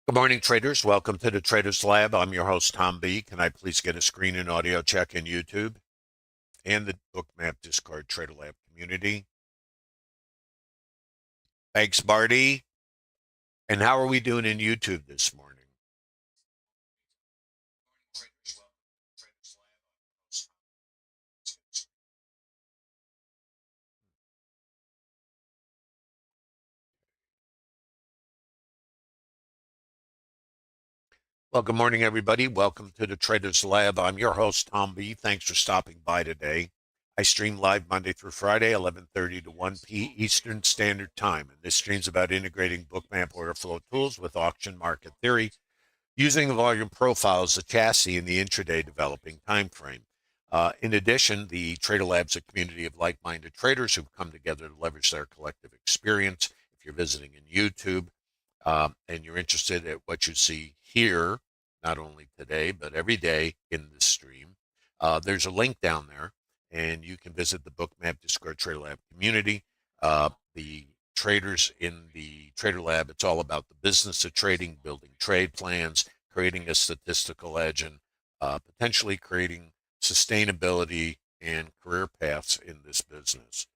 Good morning, traders. Welcome to the Traders Lab. I'm your host, Tom B. Can I please get a screen and audio check in YouTube and the Bookmap Discord Trader Lab community? Thanks, Marty. And how are we doing in YouTube this morning? Well, good morning, everybody. Welcome to the Traders Lab. I'm your host, Tom B. Thanks for stopping by today. I stream live Monday through Friday, 11:30 to 1 p. Eastern Standard Time. And this stream's about integrating Bookmap order flow tools with auction market theory using the volume profiles, the chassis, and the intraday developing time frame. In addition, the Trader Lab's a community of like-minded traders who've come together to leverage their collective experience. If you're visiting in YouTube and you're interested in what you see here, not only today, but every day in the stream, there's a link down there, and you can visit the Bookmap Discord Trader Lab community. The traders in the Trader Lab, it's all about the business of trading, building trade plans, creating a statistical edge, and potentially creating sustainability and career paths in this business.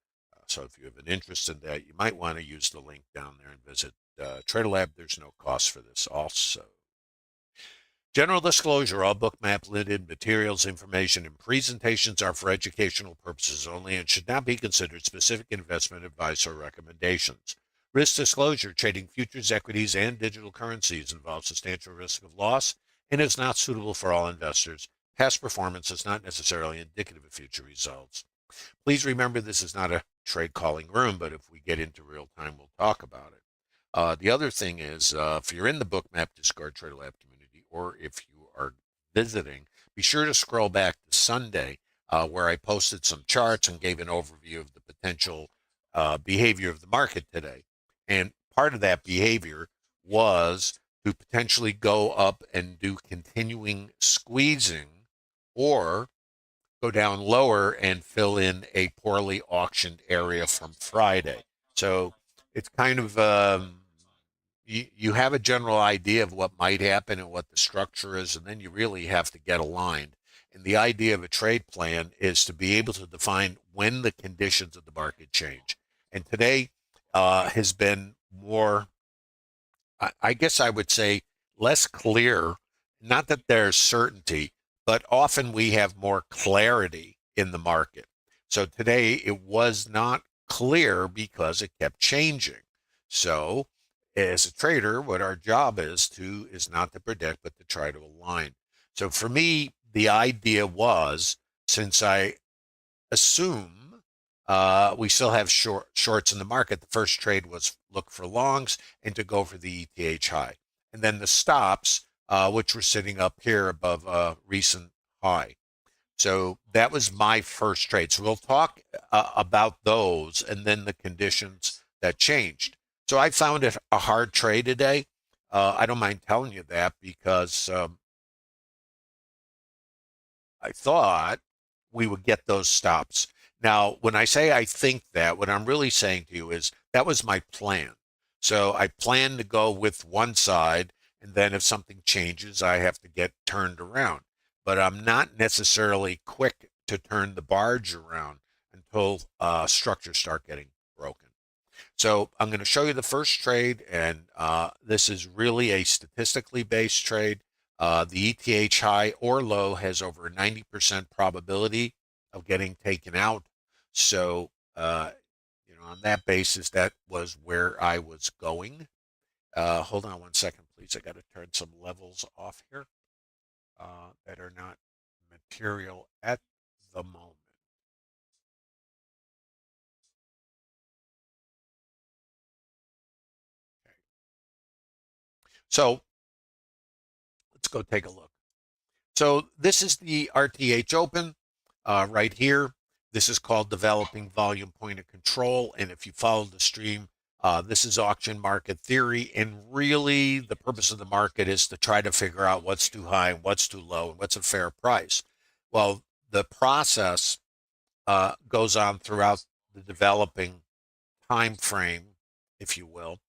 So if you have an interest in that, you might want to use the link down there and visit Trader Lab. There's no cost for this also. General disclosure, all Bookmap Ltd materials, information, and presentations are for educational purposes only and should not be considered specific investment advice or recommendations. Risk disclosure, trading futures, equities, and digital currencies involves substantial risk of loss and is not suitable for all investors. Past performance is not necessarily indicative of future results. Please remember this is not a trade calling room, but if we get into real time, we'll talk about it. The other thing is, if you're in the Bookmap Discord Trader Lab community, or if you are visiting, be sure to scroll back to Sunday, where I posted some charts and gave an overview of the potential behavior of the market today. And part of that behavior was to potentially go up and do continuing squeezing or go down lower and fill in a poorly auctioned area from Friday. So it's kind of you have a general idea of what might happen and what the structure is, and then you really have to get aligned. And the idea of a trade plan is to be able to define when the conditions of the market change. And today has been more, I guess I would say, less clear. Not that there's certainty, but often we have more clarity in the market. So today it was not clear because it kept changing. So as a trader, what our job is not to predict, but to try to align. So for me, the idea was, since I assume we still have shorts in the market, the first trade was look for longs and to go for the ETH high. And then the stops, which were sitting up here above a recent high. So that was my first trade. So we'll talk about those and then the conditions that changed. So I found it a hard trade today. I don't mind telling you that because I thought we would get those stops. Now, when I say I think that, what I'm really saying to you is that was my plan. So I plan to go with one side, and then if something changes, I have to get turned around. But I'm not necessarily quick to turn the barge around until structures start getting broken. So I'm going to show you the first trade, and this is really a statistically based trade. The ETH high or low has over a 90% probability of getting taken out. So, on that basis, that was where I was going. Hold on one second, please. I got to turn some levels off here that are not material at the moment. Okay. So let's go take a look. So this is the RTH Open right here. This is called Developing Volume Point of Control. And if you follow the stream, this is auction market theory. And really, the purpose of the market is to try to figure out what's too high and what's too low and what's a fair price. Well, the process goes on throughout the developing time frame, if you will.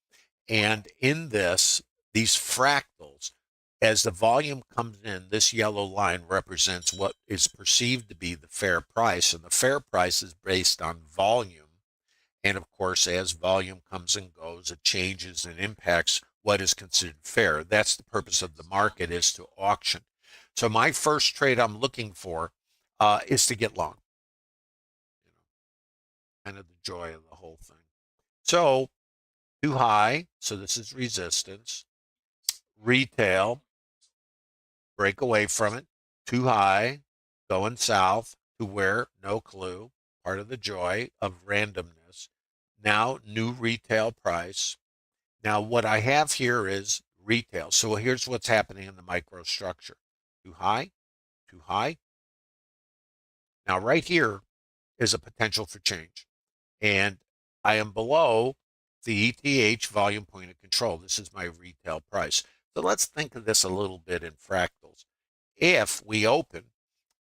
And in this, these fractals, as the volume comes in, this yellow line represents what is perceived to be the fair price, and the fair price is based on volume. And of course, as volume comes and goes, it changes and impacts what is considered fair. That's the purpose of the market, is to auction. So my first trade I'm looking for is to get long. Kind of the joy of the whole thing. So too high, so this is resistance. Retail, break away from it. Too high, going south to where? No clue. Part of the joy of randomness. Now, new retail price. Now, what I have here is retail. So here's what's happening in the microstructure. Too high, too high. Now, right here is a potential for change. And I am below the ETH volume point of control. This is my retail price. So let's think of this a little bit in fractals. If we open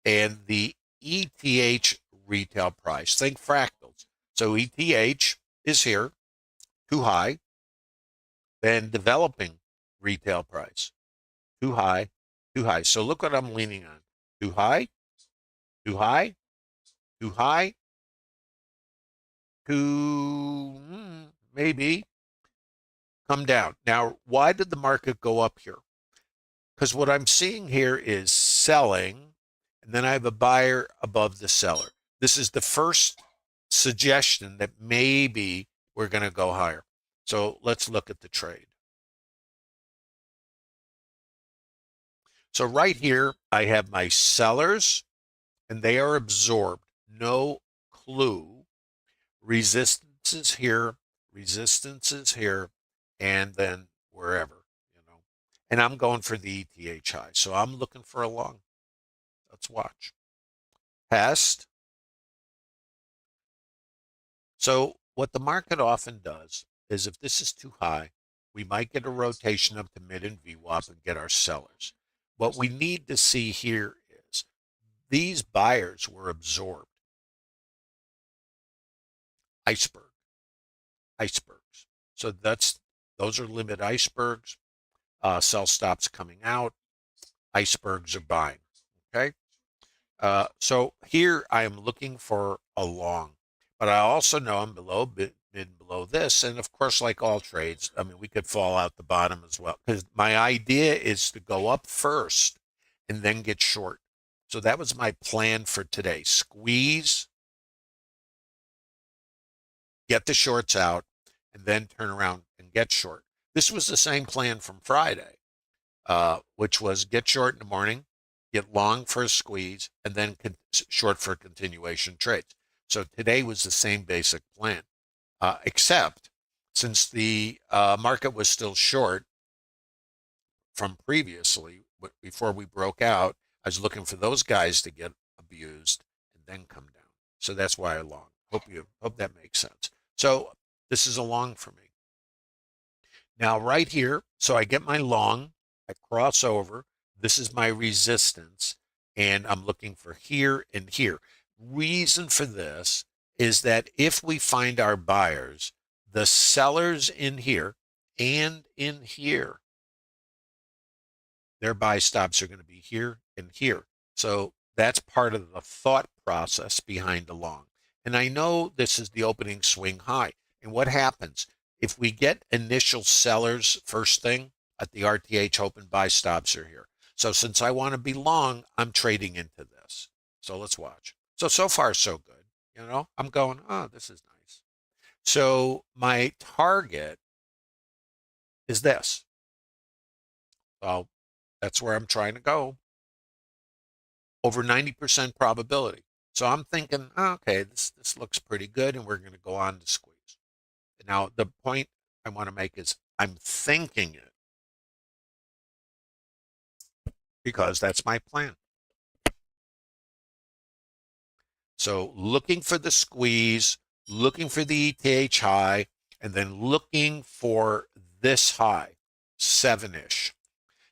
and the ETH retail price, think fractals. So ETH is here, too high, then developing retail price, too high, too high. So look what I'm leaning on. Too high, too high, too high, too maybe come down. Now, why did the market go up here? Because what I'm seeing here is selling, and then I have a buyer above the seller. This is the first suggestion that maybe we're going to go higher. So let's look at the trade. So right here, I have my sellers, and they are absorbed. No clue. Resistance is here, and then wherever, And I'm going for the ETH high. So I'm looking for a long. Let's watch. Test. So what the market often does is, if this is too high, we might get a rotation up to mid and VWAP and get our sellers. What we need to see here is these buyers were absorbed. Icebergs. So those are limit icebergs. Sell stops coming out. Icebergs are buying. Okay. So here I am looking for a long, but I also know I'm below mid below this. And of course, like all trades, I mean, we could fall out the bottom as well, because my idea is to go up first and then get short. So that was my plan for today. Squeeze, get the shorts out, and then turn around and get short. This was the same plan from Friday, which was get short in the morning, get long for a squeeze, and then short for continuation trades. So today was the same basic plan, except since the market was still short from previously, before we broke out, I was looking for those guys to get abused and then come down. So that's why I long. Hope that makes sense. So this is a long for me. Now right here, so I get my long, I cross over. This is my resistance, and I'm looking for here and here. Reason for this is that if we find our buyers, the sellers in here and in here, their buy stops are going to be here and here. So that's part of the thought process behind the long. And I know this is the opening swing high. And what happens if we get initial sellers first thing at the RTH open, buy stops are here. So since I want to be long, I'm trading into this. So let's watch. So far so good. I'm going, oh, this is nice. So my target is this. So that's where I'm trying to go. Over 90% probability. So I'm thinking, okay, this looks pretty good, and we're going to go on to squeeze. Now, the point I want to make is I'm thinking it because that's my plan. So looking for the squeeze, looking for the ETH high, and then looking for this high, 7-ish,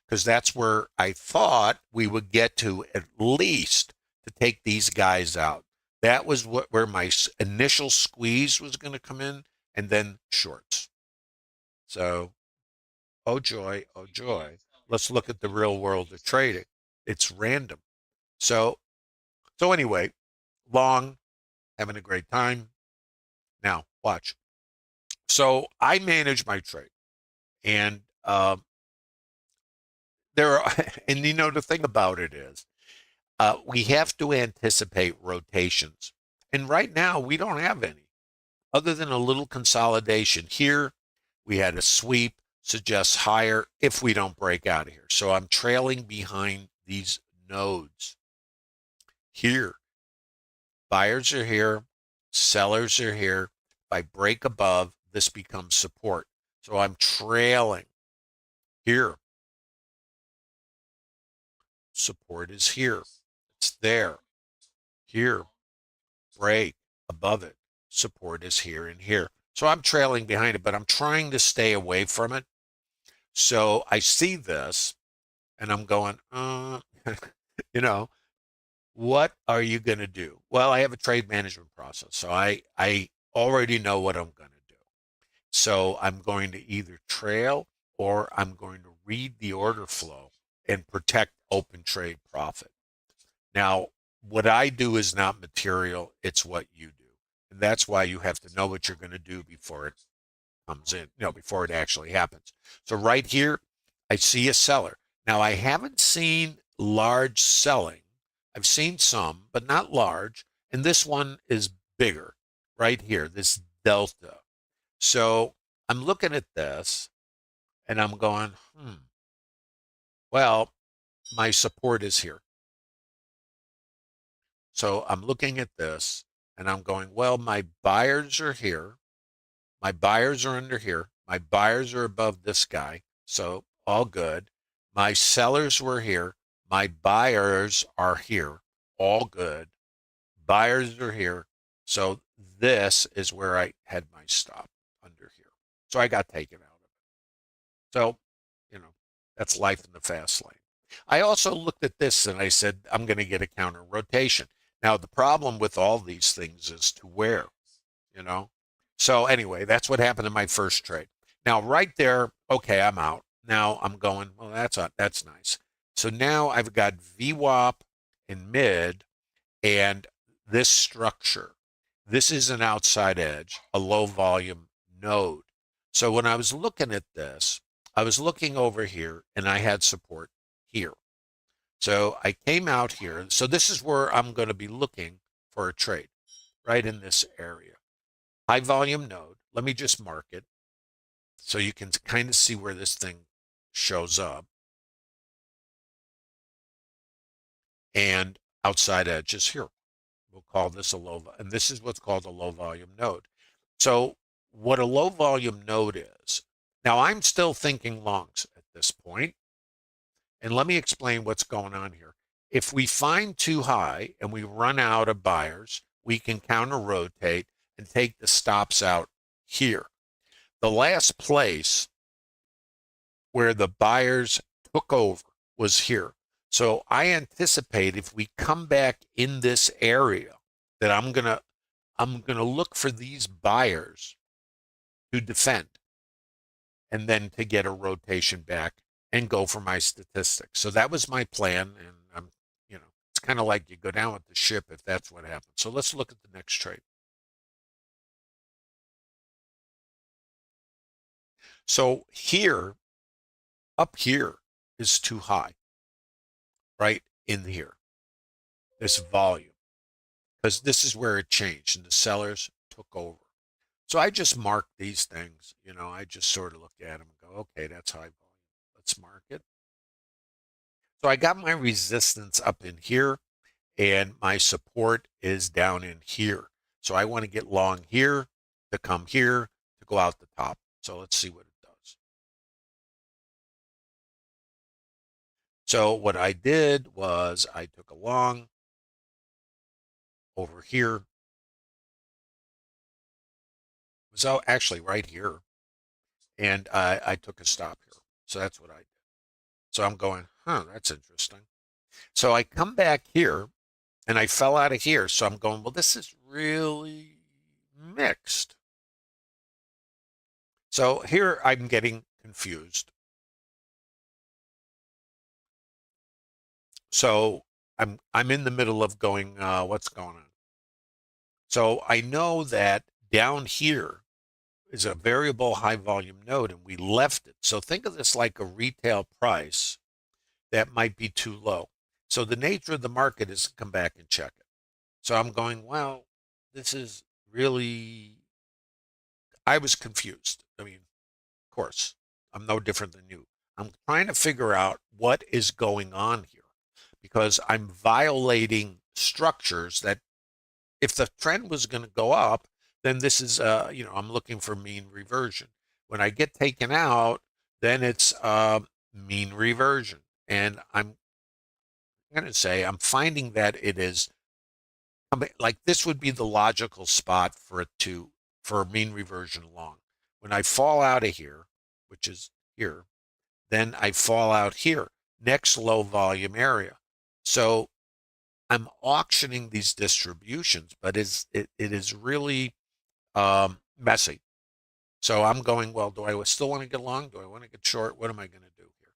because that's where I thought we would get to, at least to take these guys out. That was where my initial squeeze was going to come in, and then shorts. So Oh joy, oh joy. Let's look at the real world of trading. It's random. So, so anyway, long, having a great time. Now, watch. So I manage my trade, and there are, and the thing about it is, we have to anticipate rotations, and right now we don't have any, other than a little consolidation here. We had a sweep, suggests higher if we don't break out of here. So I'm trailing behind these nodes here. Buyers are here, sellers are here. If I break above, this becomes support. So I'm trailing here. Support is here. It's there. Here. Break above it. Support is here and here. So I'm trailing behind it, but I'm trying to stay away from it. So I see this and I'm going, you know, what are you going to do? Well, I have a trade management process. So I already know what I'm going to do. So I'm going to either trail or I'm going to read the order flow and protect open trade profit. Now, what I do is not material, it's what you do. And that's why you have to know what you're going to do before it comes in, before it actually happens. So right here, I see a seller. Now, I haven't seen large selling. I've seen some, but not large. And this one is bigger right here, this delta. So I'm looking at this and I'm going, well, my support is here. So I'm looking at this and I'm going, well, my buyers are here. My buyers are under here. My buyers are above this guy. So all good. My sellers were here. My buyers are here. All good. Buyers are here. So this is where I had my stop, under here. So I got taken out of it. So, that's life in the fast lane. I also looked at this and I said, I'm going to get a counter rotation. Now, the problem with all these things is to where, you know? So anyway, that's what happened in my first trade. Now, right there, okay, I'm out. Now I'm going, well, that's nice. So now I've got VWAP in mid and this structure. This is an outside edge, a low volume node. So when I was looking at this, I was looking over here and I had support here. So I came out here. So this is where I'm going to be looking for a trade, right in this area. High volume node. Let me just mark it so you can kind of see where this thing shows up. And outside edge is here. We'll call this a low, and this is what's called a low volume node. So what a low volume node is, now I'm still thinking longs at this point, and let me explain what's going on here. If we find too high and we run out of buyers, we can counter rotate and take the stops out here. The last place where the buyers took over was here. So I anticipate if we come back in this area that I'm gonna look for these buyers to defend and then to get a rotation back and go for my statistics. So that was my plan, and it's kind of like you go down with the ship if that's what happens. So let's look at the next trade. So here, up here is too high, right in here, this volume, because this is where it changed and the sellers took over. So I just mark these things, I just sort of look at them and go, okay, that's high volume. Let's mark it. So I got my resistance up in here and my support is down in here. So I want to get long here to come here to go out the top. So let's see what it does. So what I did was I took a long over here. It was actually right here. And I took a stop here. So that's what I did. So I'm going, that's interesting. So I come back here and I fell out of here. So I'm going, well, this is really mixed. So here I'm getting confused. So I'm in the middle of going, what's going on? So I know that down here is a variable high volume node and we left it. So think of this like a retail price that might be too low. So the nature of the market is to come back and check it. So I'm going, well, this is really, I was confused. I mean, of course, I'm no different than you. I'm trying to figure out what is going on here because I'm violating structures that if the trend was going to go up, then this is, I'm looking for mean reversion. When I get taken out, then it's mean reversion. And I'm going to say I'm finding that it is like this would be the logical spot for it to, for mean reversion along. When I fall out of here, which is here, then I fall out here, next low volume area. So I'm auctioning these distributions, but it is really messy. So I'm going, well, do I still want to get long? Do I want to get short? What am I going to do here?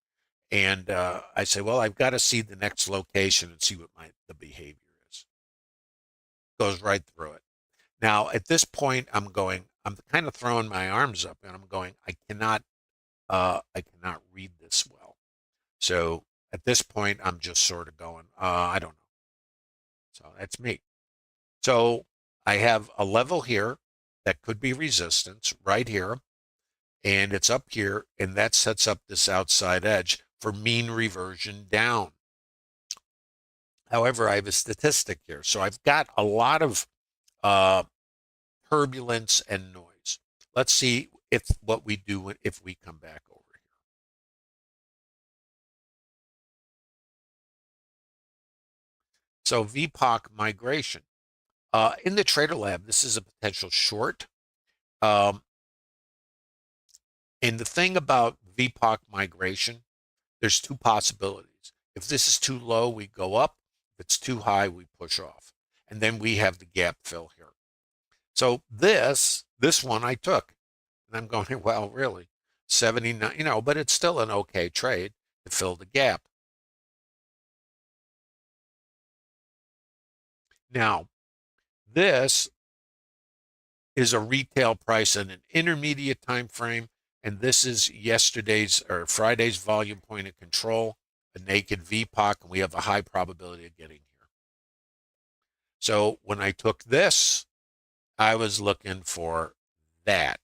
And I say, well, I've got to see the next location and see what the behavior is. Goes right through it. Now, at this point, I'm kind of throwing my arms up and I'm going, I cannot read this well. So at this point, I'm just sort of going, I don't know. So that's me. So I have a level here that could be resistance right here, and it's up here, and that sets up this outside edge for mean reversion down. However, I have a statistic here. So I've got a lot of turbulence and noise. Let's see what we do if we come back over here. So VPOC migration. In the Trader Lab, this is a potential short. And the thing about VPOC migration, there's two possibilities. If this is too low, we go up. If it's too high, we push off. And then we have the gap fill here. So this one I took. And I'm going, well, really, 79, but it's still an okay trade to fill the gap. Now, this is a retail price in an intermediate time frame, and this is yesterday's or Friday's volume point of control, a naked VPOC, and we have a high probability of getting here. So when I took this, I was looking for that.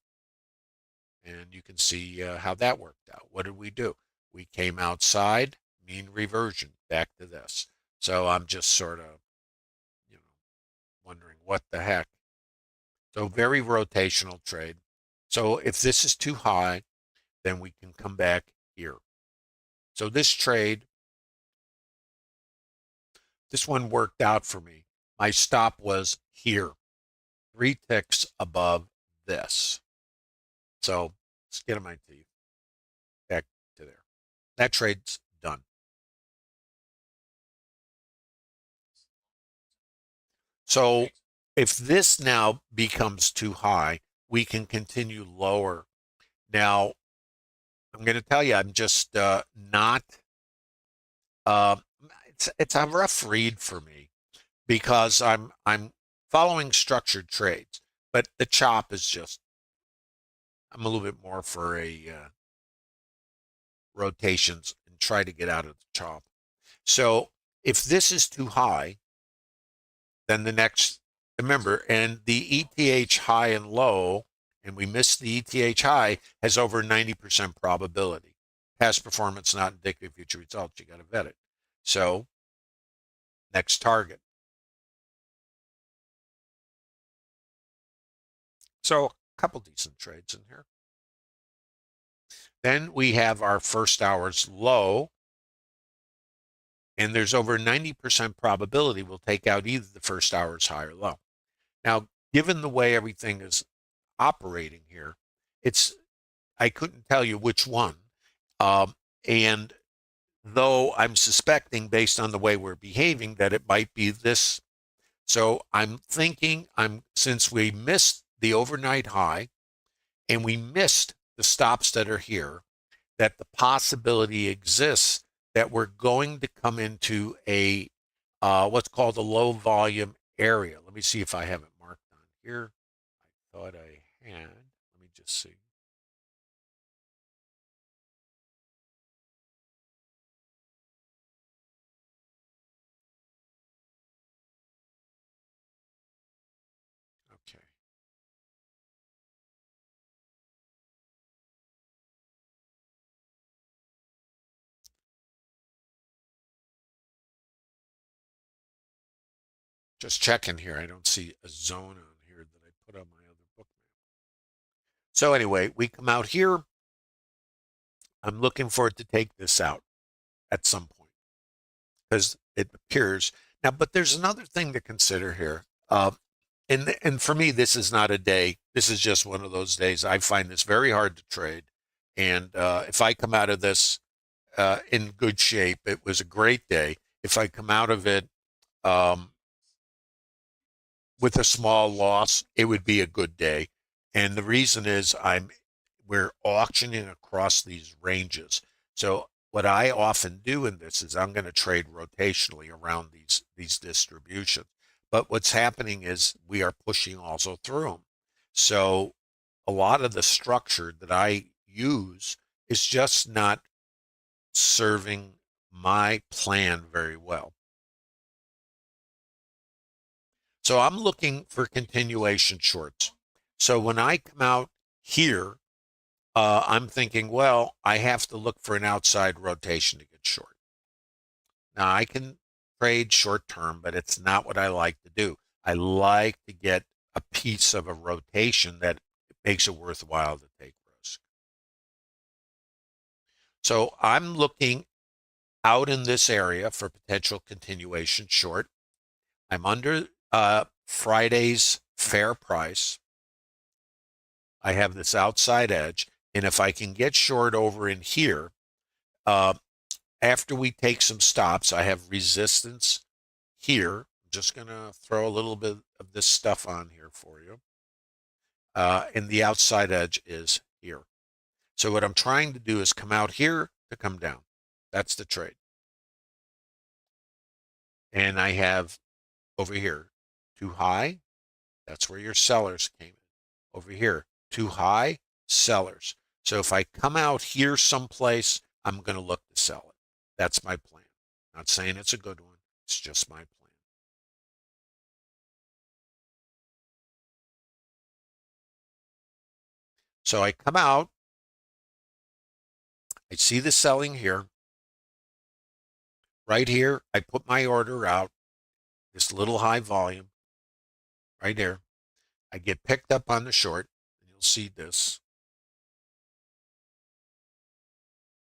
And you can see how that worked out. What did we do? We came outside, mean reversion, back to this. So I'm just sort of, wondering what the heck. So very rotational trade. So if this is too high, then we can come back here. So this trade, this one worked out for me. My stop was here, 3 ticks above this. So skin of my teeth, back to there. That trade's done. So if this now becomes too high, we can continue lower. Now, I'm going to tell you, I'm just not. Uh, it's a rough read for me because I'm following structured trades, but the chop is just. I'm a little bit more for a rotations and try to get out of the chop. So if this is too high, then the next, remember, and the ETH high and low, and we missed the ETH high, has over 90% probability. Past performance not indicative of future results. You got to vet it. So next target. So a couple decent trades in here. Then we have our first hour's low, and there's over 90% probability we'll take out either the first hour's high or low. Now, given the way everything is operating here, I couldn't tell you which one. And though I'm suspecting based on the way we're behaving that it might be this. So I'm thinking since we missed the overnight high and we missed the stops that are here, that the possibility exists that we're going to come into a what's called a low volume area. Let me see if I have it marked on here. I thought I had. Let me just see. Okay. Just checking here. I don't see a zone on here that I put on my other book. So anyway, we come out here. I'm looking for it to take this out at some point because it appears now. But there's another thing to consider here. And for me, this is not a day. This is just one of those days. I find this very hard to trade. And if I come out of this in good shape, it was a great day. If I come out of it um, with a small loss, it would be a good day. And the reason is we're auctioning across these ranges. So what I often do in this is I'm going to trade rotationally around these distributions. But what's happening is we are pushing also through them. So a lot of the structure that I use is just not serving my plan very well. So I'm looking for continuation shorts. So when I come out here, I'm thinking, well, I have to look for an outside rotation to get short. Now I can trade short term, but it's not what I like to do. I like to get a piece of a rotation that makes it worthwhile to take risk. So I'm looking out in this area for potential continuation short. I'm under Friday's fair price. I have this outside edge, and if I can get short over in here, uh, after we take some stops, I have resistance here. I'm just going to throw a little bit of this stuff on here for you. And the outside edge is here. So what I'm trying to do is come out here to come down. That's the trade. And I have over here too high. That's where your sellers came in. Over here, too high, sellers. So if I come out here someplace, I'm going to look to sell it. That's my plan. Not saying it's a good one. It's just my plan. So I come out. I see the selling here. Right here, I put my order out. This little high volume right there. I get picked up on the short. And you'll see this.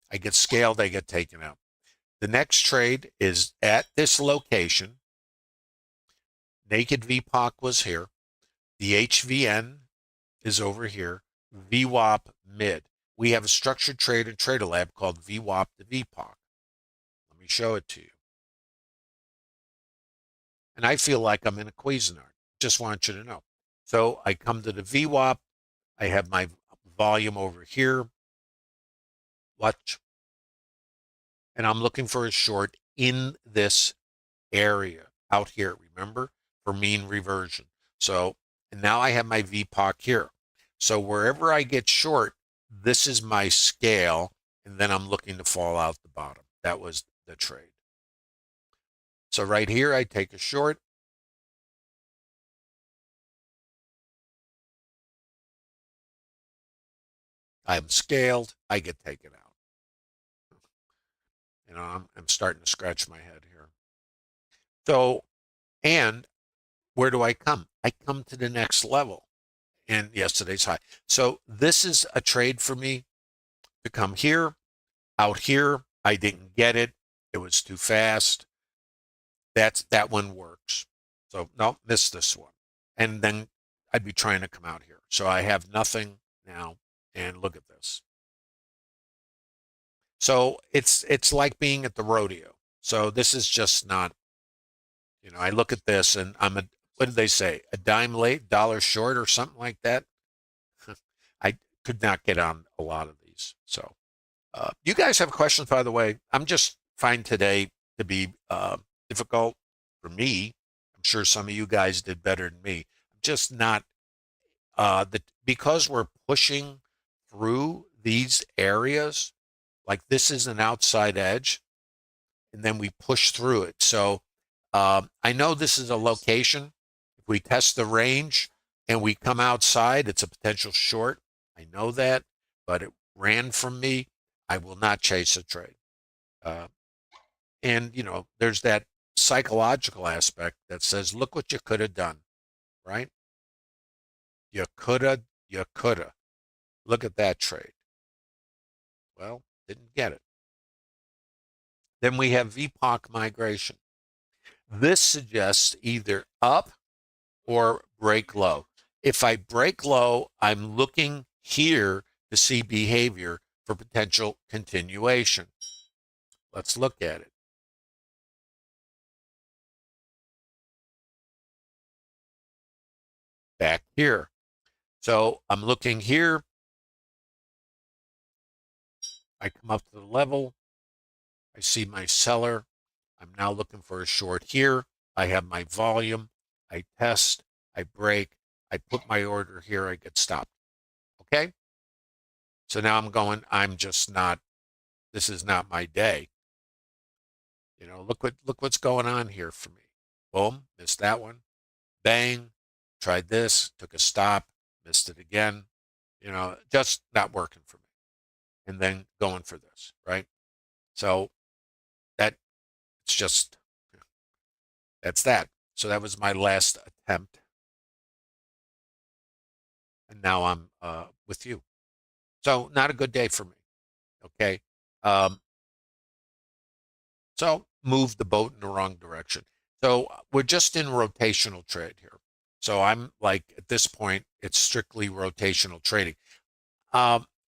I get scaled. I get taken out. The next trade is at this location. Naked VPOC was here. The HVN is over here. VWAP mid. We have a structured trade in Trader Lab called VWAP to VPOC. Let me show it to you. And I feel like I'm in a Cuisinart. Just want you to know. So I come to the VWAP. I have my volume over here. Watch. And I'm looking for a short in this area out here, remember, for mean reversion. So and now I have my VPOC here. So wherever I get short, this is my scale, and then I'm looking to fall out the bottom. That was the trade. So right here, I take a short. I'm scaled. I get taken out. You know, I'm starting to scratch my head here. So, and where do I come? I come to the next level in yesterday's high. So this is a trade for me to come here, out here. I didn't get it. It was too fast. That one works. So no, miss this one. And then I'd be trying to come out here. So I have nothing now. And look at this. So it's like being at the rodeo. So this is just not, you know, I look at this and what did they say? A dime late, dollar short or something like that. I could not get on a lot of these. So you guys have questions, by the way. I'm just find today to be difficult for me. I'm sure some of you guys did better than me. I'm just not because we're pushing through these areas. Like this is an outside edge, and then we push through it. So I know this is a location. If we test the range and we come outside, it's a potential short. I know that, but it ran from me. I will not chase a trade. Uh, and, there's that psychological aspect that says, look what you could have done, right? You coulda. Look at that trade. Well, didn't get it. Then we have VPOC migration. This suggests either up or break low. If I break low, I'm looking here to see behavior for potential continuation. Let's look at it. Back here. So I'm looking here. I come up to the level. I see my seller. I'm now looking for a short here. I have my volume. I test. I break. I put my order here. I get stopped. Okay. So now I'm just not, this is not my day. Look what's going on here for me. Boom, missed that one. Bang, tried this, took a stop, missed it again. Just not working for me. And then going for this, right? So that it's just that's that. So that was my last attempt. And now I'm with you. So not a good day for me. Okay. So move the boat in the wrong direction. So we're just in rotational trade here. So I'm like, at this point, it's strictly rotational trading.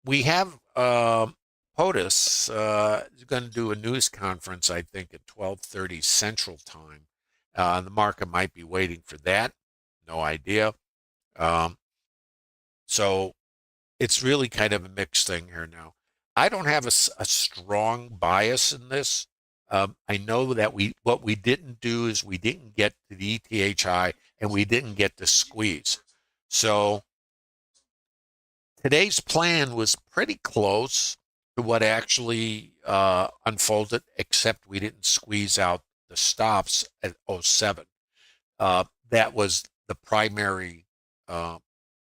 We have POTUS is going to do a news conference, I think, at 12:30 Central Time. The market might be waiting for that. No idea. So it's really kind of a mixed thing here now. I don't have a strong bias in this. I know that what we didn't do is we didn't get to the ETH high and we didn't get the squeeze. So today's plan was pretty close to what actually unfolded, except we didn't squeeze out the stops at '07. That was the primary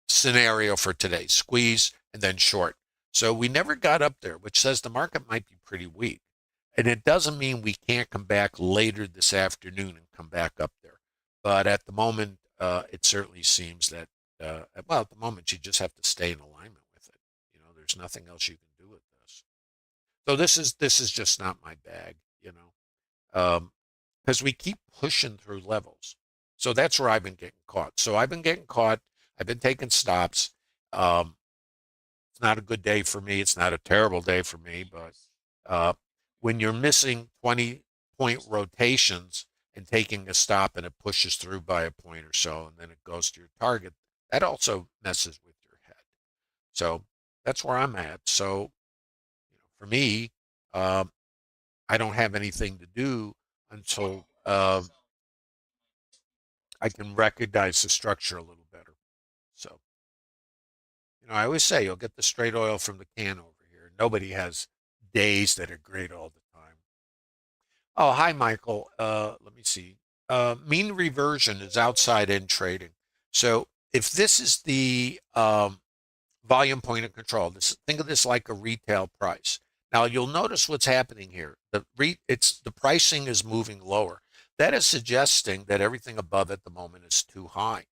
scenario for today, squeeze and then short. So we never got up there, which says the market might be pretty weak. And it doesn't mean we can't come back later this afternoon and come back up there. But at the moment, it certainly seems that, at the moment, you just have to stay in alignment with it. There's nothing else you can do with this. So this is just not my bag, because we keep pushing through levels. So that's where I've been getting caught. So I've been getting caught. I've been taking stops. It's not a good day for me. It's not a terrible day for me, but when you're missing 20-point rotations and taking a stop and it pushes through by a point or so, and then it goes to your target, that also messes with your head. So that's where I'm at. So for me, I don't have anything to do until I can recognize the structure a little better. So, I always say you'll get the straight oil from the can over here. Nobody has days that are great all the time. Oh, hi, Michael. Let me see. Mean reversion is outside in trading. So if this is the volume point of control, think of this like a retail price. Now you'll notice what's happening here. The pricing is moving lower. That is suggesting that everything above at the moment is too high.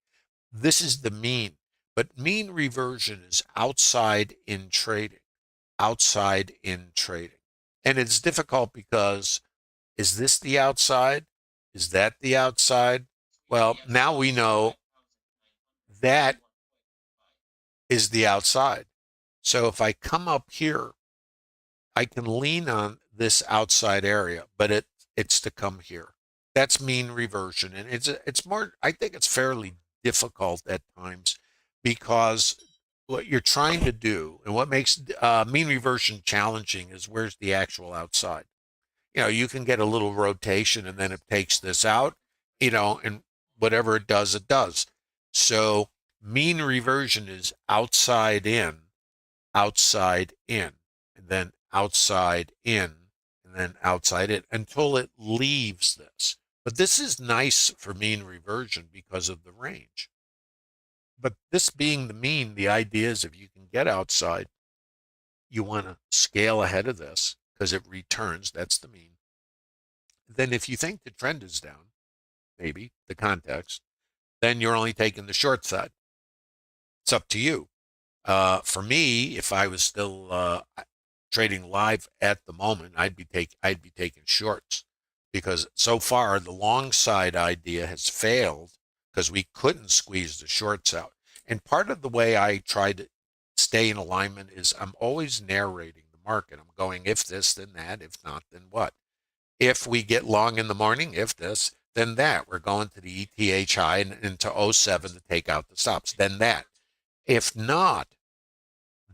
This is the mean, but mean reversion is outside in trading. Outside in trading. And it's difficult because is this the outside? Is that the outside? Well, now we know that is the outside. So if I come up here, I can lean on this outside area, but it's to come here. That's mean reversion, and it's more. I think it's fairly difficult at times because what you're trying to do and what makes mean reversion challenging is where's the actual outside. you can get a little rotation and then it takes this out, and whatever it does, it does. So mean reversion is outside in, and then outside in, and then outside in until it leaves this. But this is nice for mean reversion because of the range. But this being the mean, the idea is if you can get outside, you want to scale ahead of this because it returns. That's the mean. Then if you think the trend is down, maybe the context, then you're only taking the short side. It's up to you. For me, if I was still trading live at the moment, I'd be taking shorts because so far the long side idea has failed because we couldn't squeeze the shorts out. And part of the way I try to stay in alignment is I'm always narrating the market. I'm going if this, then that, if not, then what. If we get long in the morning, if this, then that. We're going to the ETH high and into '07 to take out the stops, then that. If not,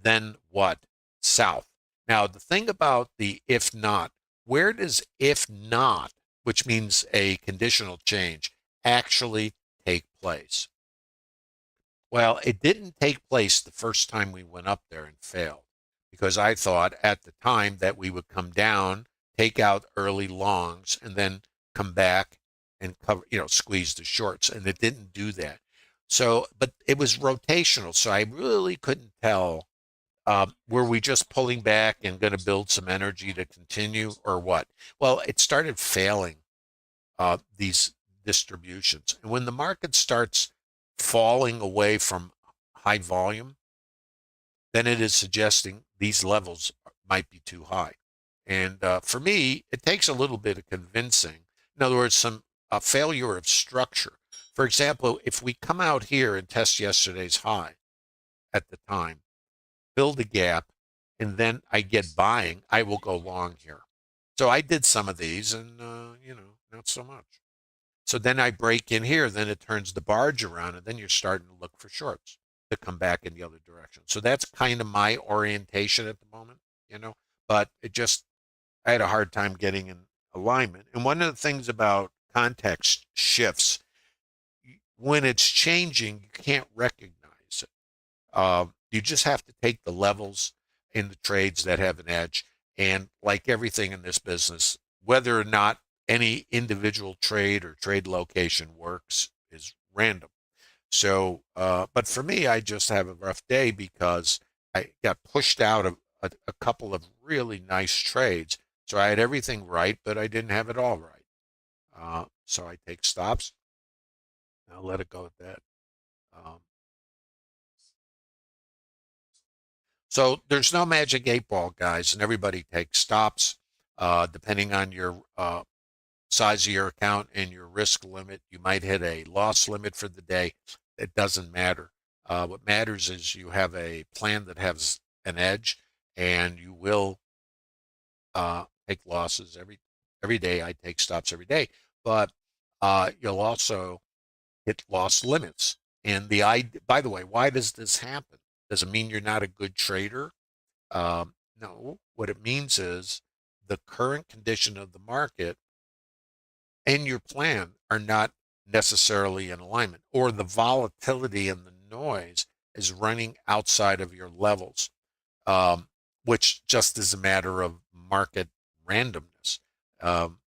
then what? South. Now, the thing about the if not, where does if not, which means a conditional change, actually take place? Well, it didn't take place the first time we went up there and failed because I thought at the time that we would come down, take out early longs, and then come back and cover, squeeze the shorts. And it didn't do that. So, but it was rotational. So I really couldn't tell, were we just pulling back and going to build some energy to continue or what? Well, it started failing these distributions. And when the market starts falling away from high volume, then it is suggesting these levels might be too high. And for me, it takes a little bit of convincing. In other words, some failure of structure. For example, if we come out here and test yesterday's high at the time, build a gap, and then I get buying, I will go long here. So I did some of these and, not so much. So then I break in here, then it turns the barge around, and then you're starting to look for shorts to come back in the other direction. So that's kind of my orientation at the moment. But I had a hard time getting in alignment. And one of the things about context shifts, when it's changing, you can't recognize it. You just have to take the levels in the trades that have an edge. And like everything in this business, whether or not any individual trade or trade location works is random. So, but for me, I just have a rough day because I got pushed out of a couple of really nice trades. So I had everything right, but I didn't have it all right. So I take stops. I'll let it go at that. Um, So there's no magic 8 ball, guys, and everybody takes stops. Depending on your size of your account and your risk limit, you might hit a loss limit for the day. It doesn't matter. What matters is you have a plan that has an edge, and you will take losses every day. I take stops every day, but you'll also hit loss limits. And by the way, why does this happen? Does it mean you're not a good trader? No, what it means is the current condition of the market and your plan are not necessarily in alignment, or the volatility and the noise is running outside of your levels, which just is a matter of market randomness. Um,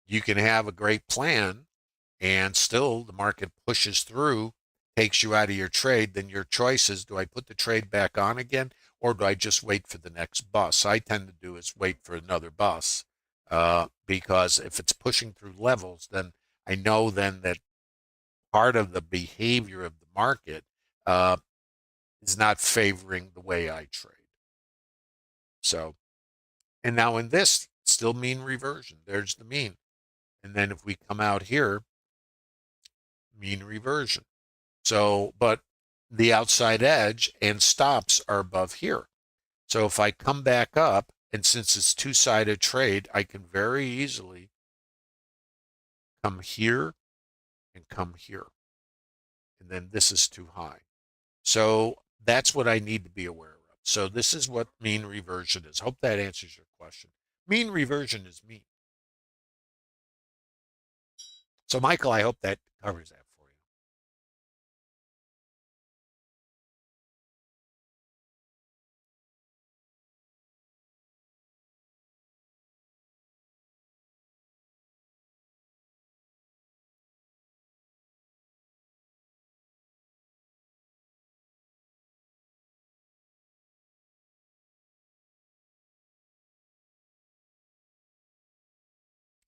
you can have a great plan and still the market pushes through, takes you out of your trade, then your choice is, do I put the trade back on again or do I just wait for the next bus? I tend to do is wait for another bus because if it's pushing through levels, then I know then that part of the behavior of the market uh, is not favoring the way I trade. So, and now in this, still mean reversion. There's the mean. And then if we come out here, mean reversion. So, but the outside edge and stops are above here. So if I come back up, and since it's two-sided trade, I can very easily come here and come here. And then this is too high. So that's what I need to be aware of. So this is what mean reversion is. Hope that answers your question. Mean reversion is mean. So, Michael, I hope that covers that for you.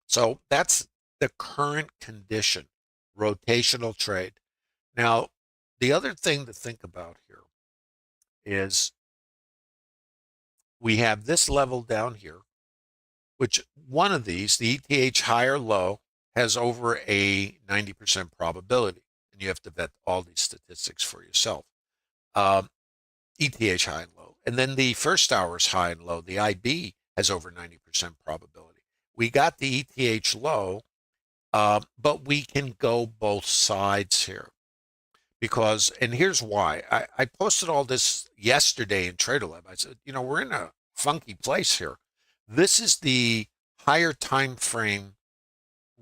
So that's the current condition, rotational trade. Now, the other thing to think about here is we have this level down here, which one of these, the ETH high or low, has over a 90% probability. And you have to vet all these statistics for yourself. ETH high and low. And then the first hour's high and low, the IB has over 90% probability. We got the ETH low, but we can go both sides here. Because, and here's why. I posted all this yesterday in TraderLab. I said, we're in a funky place here. This is the higher time frame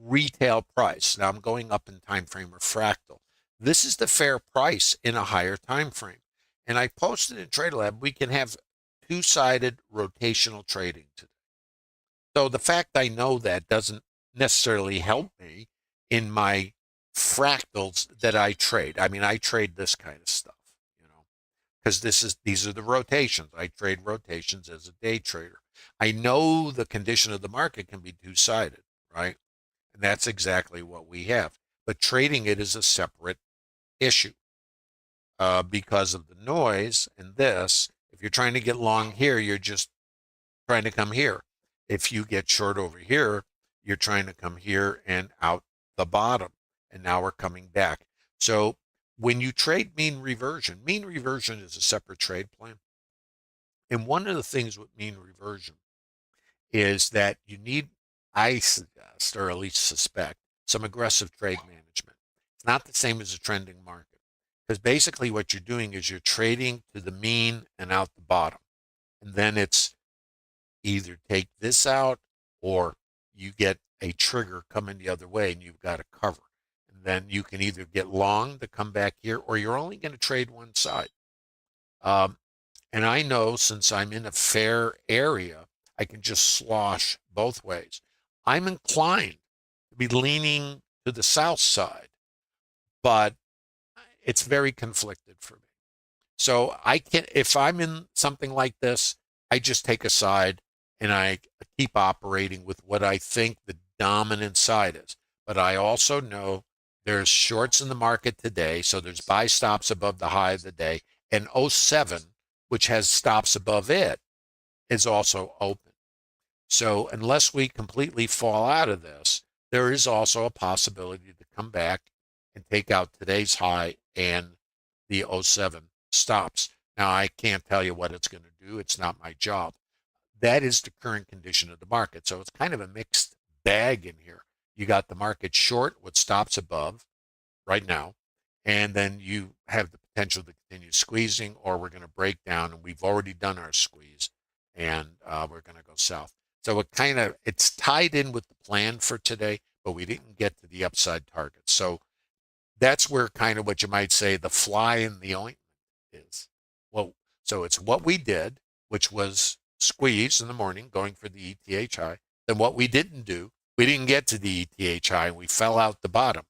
retail price. Now I'm going up in time frame or fractal. This is the fair price in a higher time frame. And I posted in TraderLab, we can have two-sided rotational trading today. So the fact I know that doesn't necessarily help me in my fractals that I trade. I mean, I trade this kind of stuff, because these are the rotations. I trade rotations as a day trader. I know the condition of the market can be two-sided, right? And that's exactly what we have. But trading it is a separate issue because of the noise and this. If you're trying to get long here, you're just trying to come here. If you get short over here, you're trying to come here and out the bottom. And now we're coming back. So when you trade mean reversion is a separate trade plan. And one of the things with mean reversion is that you need, I suggest, or at least suspect, some aggressive trade management. It's not the same as a trending market. Because basically what you're doing is you're trading to the mean and out the bottom. And then it's either take this out or you get a trigger coming the other way and you've got to cover. And then you can either get long to come back here or you're only going to trade one side. And I know since I'm in a fair area, I can just slosh both ways. I'm inclined to be leaning to the south side, but it's very conflicted for me. So I can, if I'm in something like this, I just take a side and I keep operating with what I think the dominant side is. But I also know there's shorts in the market today, so there's buy stops above the high of the day, and '07, which has stops above it, is also open. So unless we completely fall out of this, there is also a possibility to come back and take out today's high and the '07 stops. Now, I can't tell you what it's going to do. It's not my job. That is the current condition of the market. So it's kind of a mixed bag in here. You got the market short with stops above right now, and then you have the potential to continue squeezing, or we're going to break down, and we've already done our squeeze, and we're going to go south. So it's tied in with the plan for today, but we didn't get to the upside target. So that's where kind of what you might say the fly in the ointment is. Well, so it's what we did, which was squeeze in the morning, going for the ETH high. Then what we didn't do, we didn't get to the ETH high, and we fell out the bottom.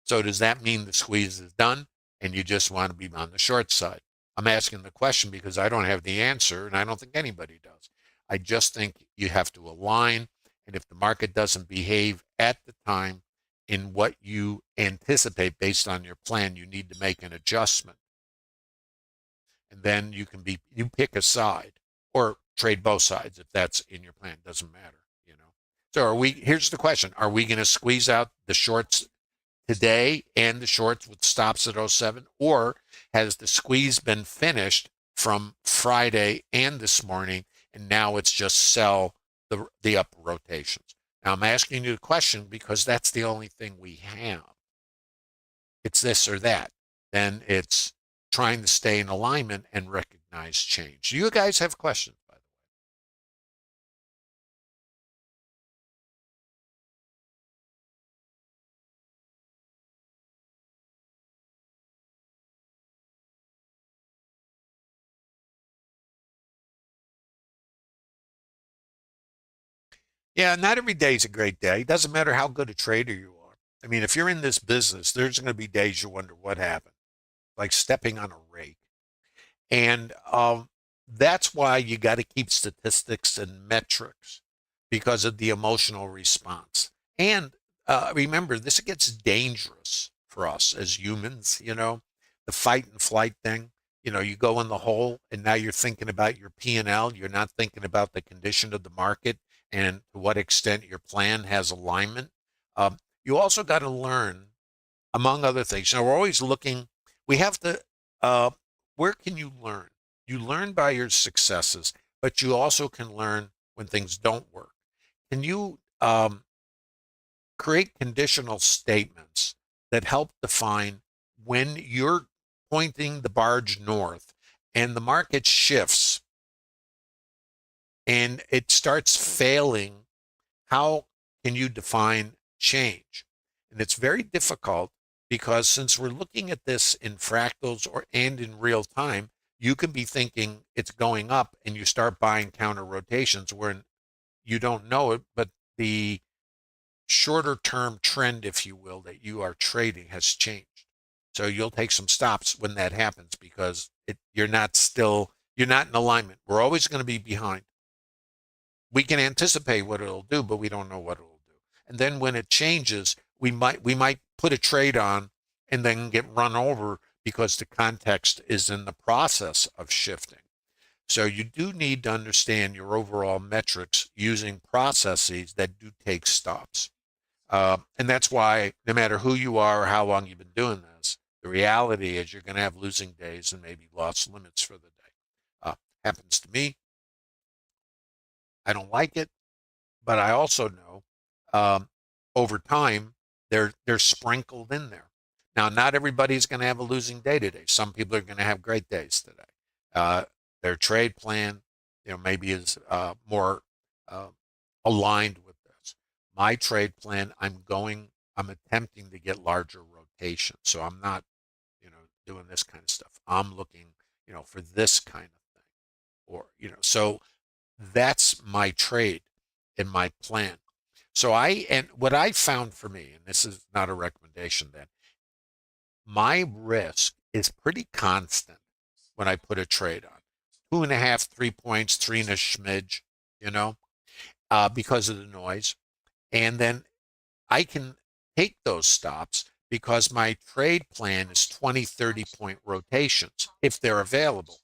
So does that mean the squeeze is done and you just want to be on the short side? I'm asking the question because I don't have the answer, and I don't think anybody does. I just think you have to align, and if the market doesn't behave at the time in what you anticipate based on your plan, you need to make an adjustment. And then you pick a side or trade both sides if that's in your plan. Doesn't matter. So here's the question. Are we going to squeeze out the shorts today and the shorts with stops at '07, or has the squeeze been finished from Friday and this morning, and now it's just sell the up rotations? Now I'm asking you the question because that's the only thing we have. It's this or that. Then it's trying to stay in alignment and recognize change. Do you guys have questions, by the way? Yeah, not every day is a great day. It doesn't matter how good a trader you are. I mean, if you're in this business, there's going to be days you wonder what happened, like stepping on a rake. And that's why you got to keep statistics and metrics because of the emotional response. And remember, this gets dangerous for us as humans, the fight and flight thing. You go in the hole and now you're thinking about your P&L. You're not thinking about the condition of the market and to what extent your plan has alignment. You also got to learn, among other things. We're always looking, we have to, uh, where can you learn? You learn by your successes, but you also can learn when things don't work. Can you create conditional statements that help define when you're pointing the barge north and the market shifts and it starts failing? How can you define change? And it's very difficult because since we're looking at this in fractals and in real time, you can be thinking it's going up and you start buying counter rotations where you don't know it, but the shorter term trend, if you will, that you are trading has changed. So you'll take some stops when that happens because you're not in alignment. We're always going to be behind. We can anticipate what it'll do, but we don't know what it'll do. And then when it changes, we might put a trade on and then get run over because the context is in the process of shifting. So you do need to understand your overall metrics using processes that do take stops. And that's why no matter who you are or how long you've been doing this, the reality is you're going to have losing days and maybe loss limits for the day. Happens to me. I don't like it. But I also know um, over time they're sprinkled in there. Now, not everybody's going to have a losing day today. Some people are going to have great days today. Uh, their trade plan, maybe is more uh, aligned with this. My trade plan, I'm attempting to get larger rotation, so I'm not, doing this kind of stuff. I'm looking, for this kind of thing, or so that's my trade in my plan. And what I found for me, and this is not a recommendation then, my risk is pretty constant when I put a trade on. 2.5, 3 points, three and a smidge, you know, because of the noise. And then I can take those stops because my trade plan is 20, 30 point rotations if they're available.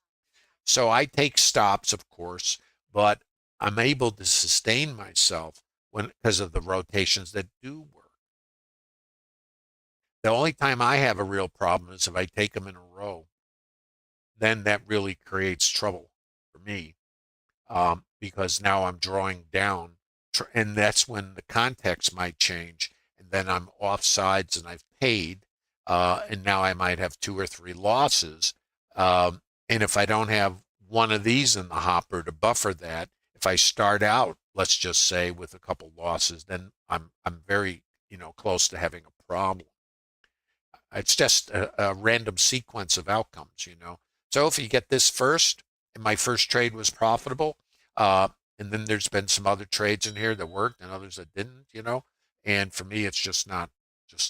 So I take stops, of course, but I'm able to sustain myself because of the rotations that do work. The only time I have a real problem is if I take them in a row. Then that really creates trouble for me because now I'm drawing down, and that's when the context might change, and then I'm off sides and I've paid, and now I might have two or three losses. And if I don't have one of these in the hopper to buffer that, if I start out, let's just say, with a couple losses, then I'm very close to having a problem. It's just a random sequence of outcomes. So if you get this first, and my first trade was profitable, and then there's been some other trades in here that worked and others that didn't. And for me, it's just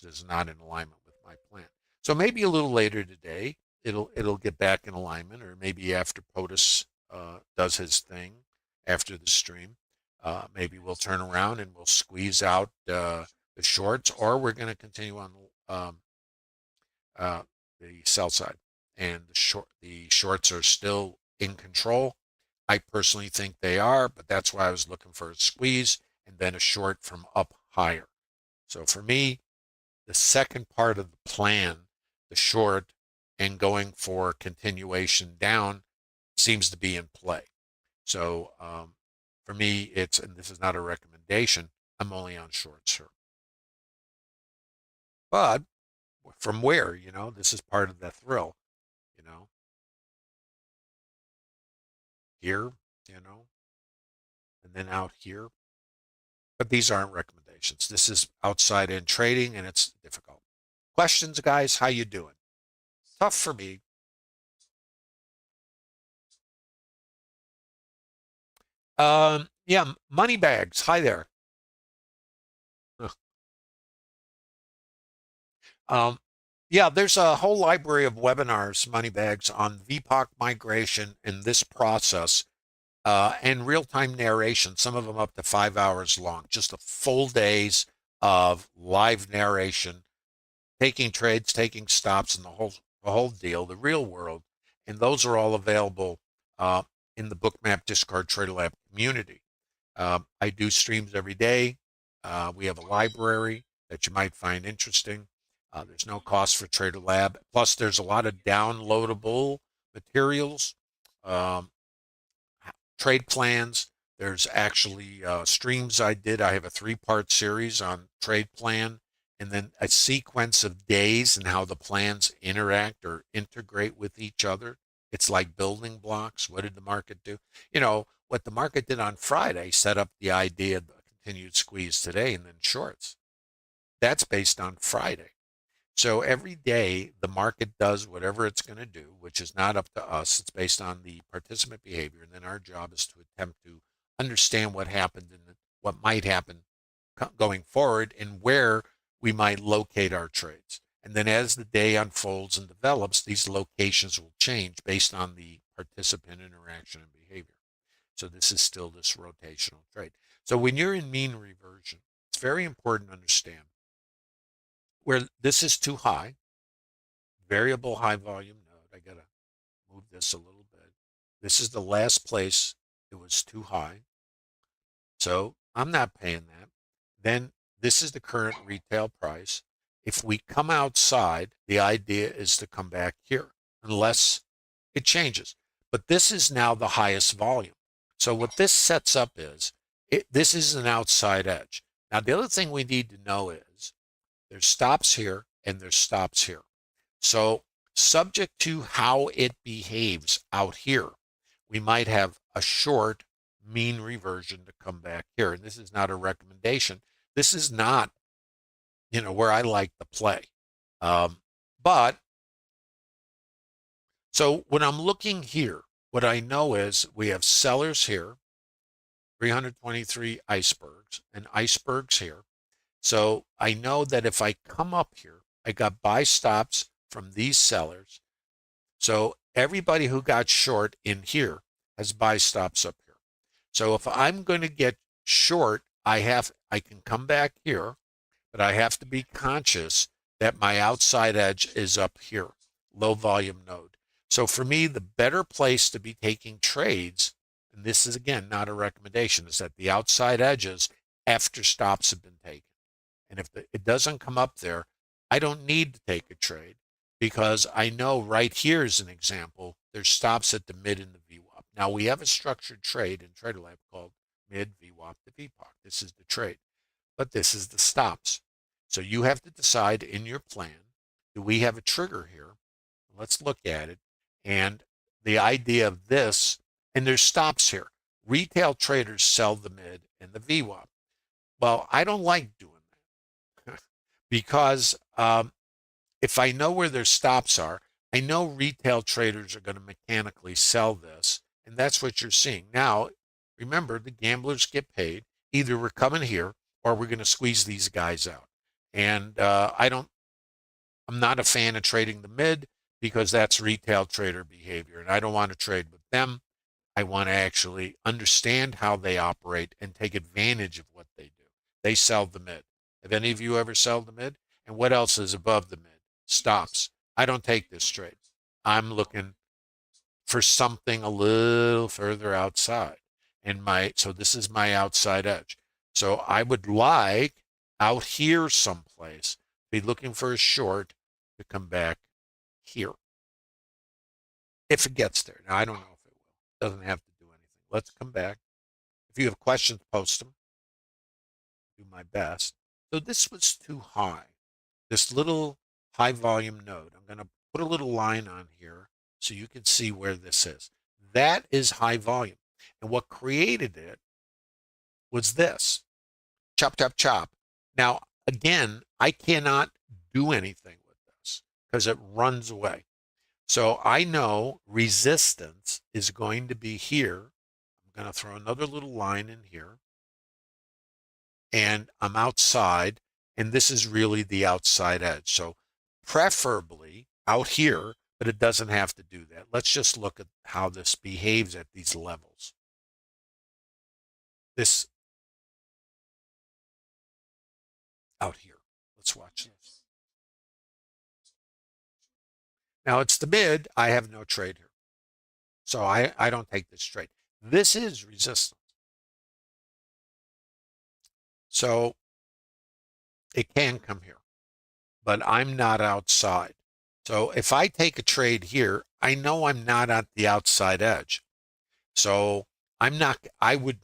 is not in alignment with my plan. So maybe a little later today, it'll get back in alignment, or maybe after POTUS does his thing after the stream, maybe we'll turn around and we'll squeeze out the shorts, or we're going to continue on uh, the sell side, and the shorts are still in control. I personally think they are, but that's why I was looking for a squeeze and then a short from up higher. So for me, the second part of the plan, the short and going for continuation down, seems to be in play. So for me, and this is not a recommendation, I'm only on shorts here. But from where, this is part of the thrill, you know, here, you know, and then out here. But these aren't recommendations. This is outside in trading, and it's difficult. Questions, guys? How you doing? Tough for me. Yeah, money bags. Hi there. Um, yeah, there's a whole library of webinars, money bags, on VPOC migration in this process and real-time narration, some of them up to 5 hours long, just a full days of live narration, taking trades, taking stops, and the whole deal, the real world. And those are all available uh, in the Bookmap Discard Trader Lab community. I do streams every day. We have a library that you might find interesting. There's no cost for Trader Lab. Plus, there's a lot of downloadable materials, um, trade plans. There's actually streams I did. I have a three-part series on trade plan and then a sequence of days and how the plans interact or integrate with each other. It's like building blocks. What did the market do? What the market did on Friday set up the idea of the continued squeeze today and then shorts. That's based on Friday. So every day the market does whatever it's going to do, which is not up to us. It's based on the participant behavior. And then our job is to attempt to understand what happened and what might happen going forward and where we might locate our trades. And then as the day unfolds and develops, these locations will change based on the participant interaction and behavior. So this is still this rotational trade. So when you're in mean reversion, it's very important to understand where this is too high, variable high volume node. I got to move this a little bit. This is the last place it was too high. So I'm not paying that. Then this is the current retail price. If we come outside, the idea is to come back here unless it changes. But this is now the highest volume. So what this sets up is this is an outside edge. Now, the other thing we need to know is there's stops here and there's stops here. So subject to how it behaves out here, we might have a short mean reversion to come back here. And this is not a recommendation. This is not, where I like to play. But so when I'm looking here, what I know is we have sellers here, 323 icebergs, and icebergs here. So I know that if I come up here, I got buy stops from these sellers. So everybody who got short in here has buy stops up here. So if I'm going to get short, I can come back here, but I have to be conscious that my outside edge is up here, low volume node. So for me, the better place to be taking trades, and this is again not a recommendation, is at the outside edges after stops have been taken. And if it doesn't come up there, I don't need to take a trade because I know right here is an example. There's stops at the mid and the VWAP. Now we have a structured trade in Trader Lab called mid VWAP to VPOC. This is the trade, but this is the stops. So you have to decide in your plan, do we have a trigger here? Let's look at it. And the idea of this, and there's stops here. Retail traders sell the mid and the VWAP. Well, I don't like doing that because if I know where their stops are, I know retail traders are going to mechanically sell this, and that's what you're seeing. Now, remember, the gamblers get paid. Either we're coming here or we're going to squeeze these guys out. And I'm not a fan of trading the mid because that's retail trader behavior, and I don't want to trade with them. I want to actually understand how they operate and take advantage of what they do. They sell the mid. Have any of you ever sold the mid? And what else is above the mid? Stops. I don't take this trade. I'm looking for something a little further outside. So this is my outside edge. So I would like out here someplace, be looking for a short to come back here. If it gets there. Now, I don't know if it will. It doesn't have to do anything. Let's come back. If you have questions, post them. Do my best. So this was too high. This little high volume node. I'm going to put a little line on here so you can see where this is. That is high volume. And what created it was this. Chop, chop, chop. Now, again, I cannot do anything with this because it runs away. So I know resistance is going to be here. I'm going to throw another little line in here. And I'm outside, and this is really the outside edge. So preferably out here, but it doesn't have to do that. Let's just look at how this behaves at these levels. This out here. Let's watch this. Now it's the mid. I have no trade here. So I don't take this trade. This is resistance. So it can come here, but I'm not outside. So if I take a trade here, I know I'm not at the outside edge. So I would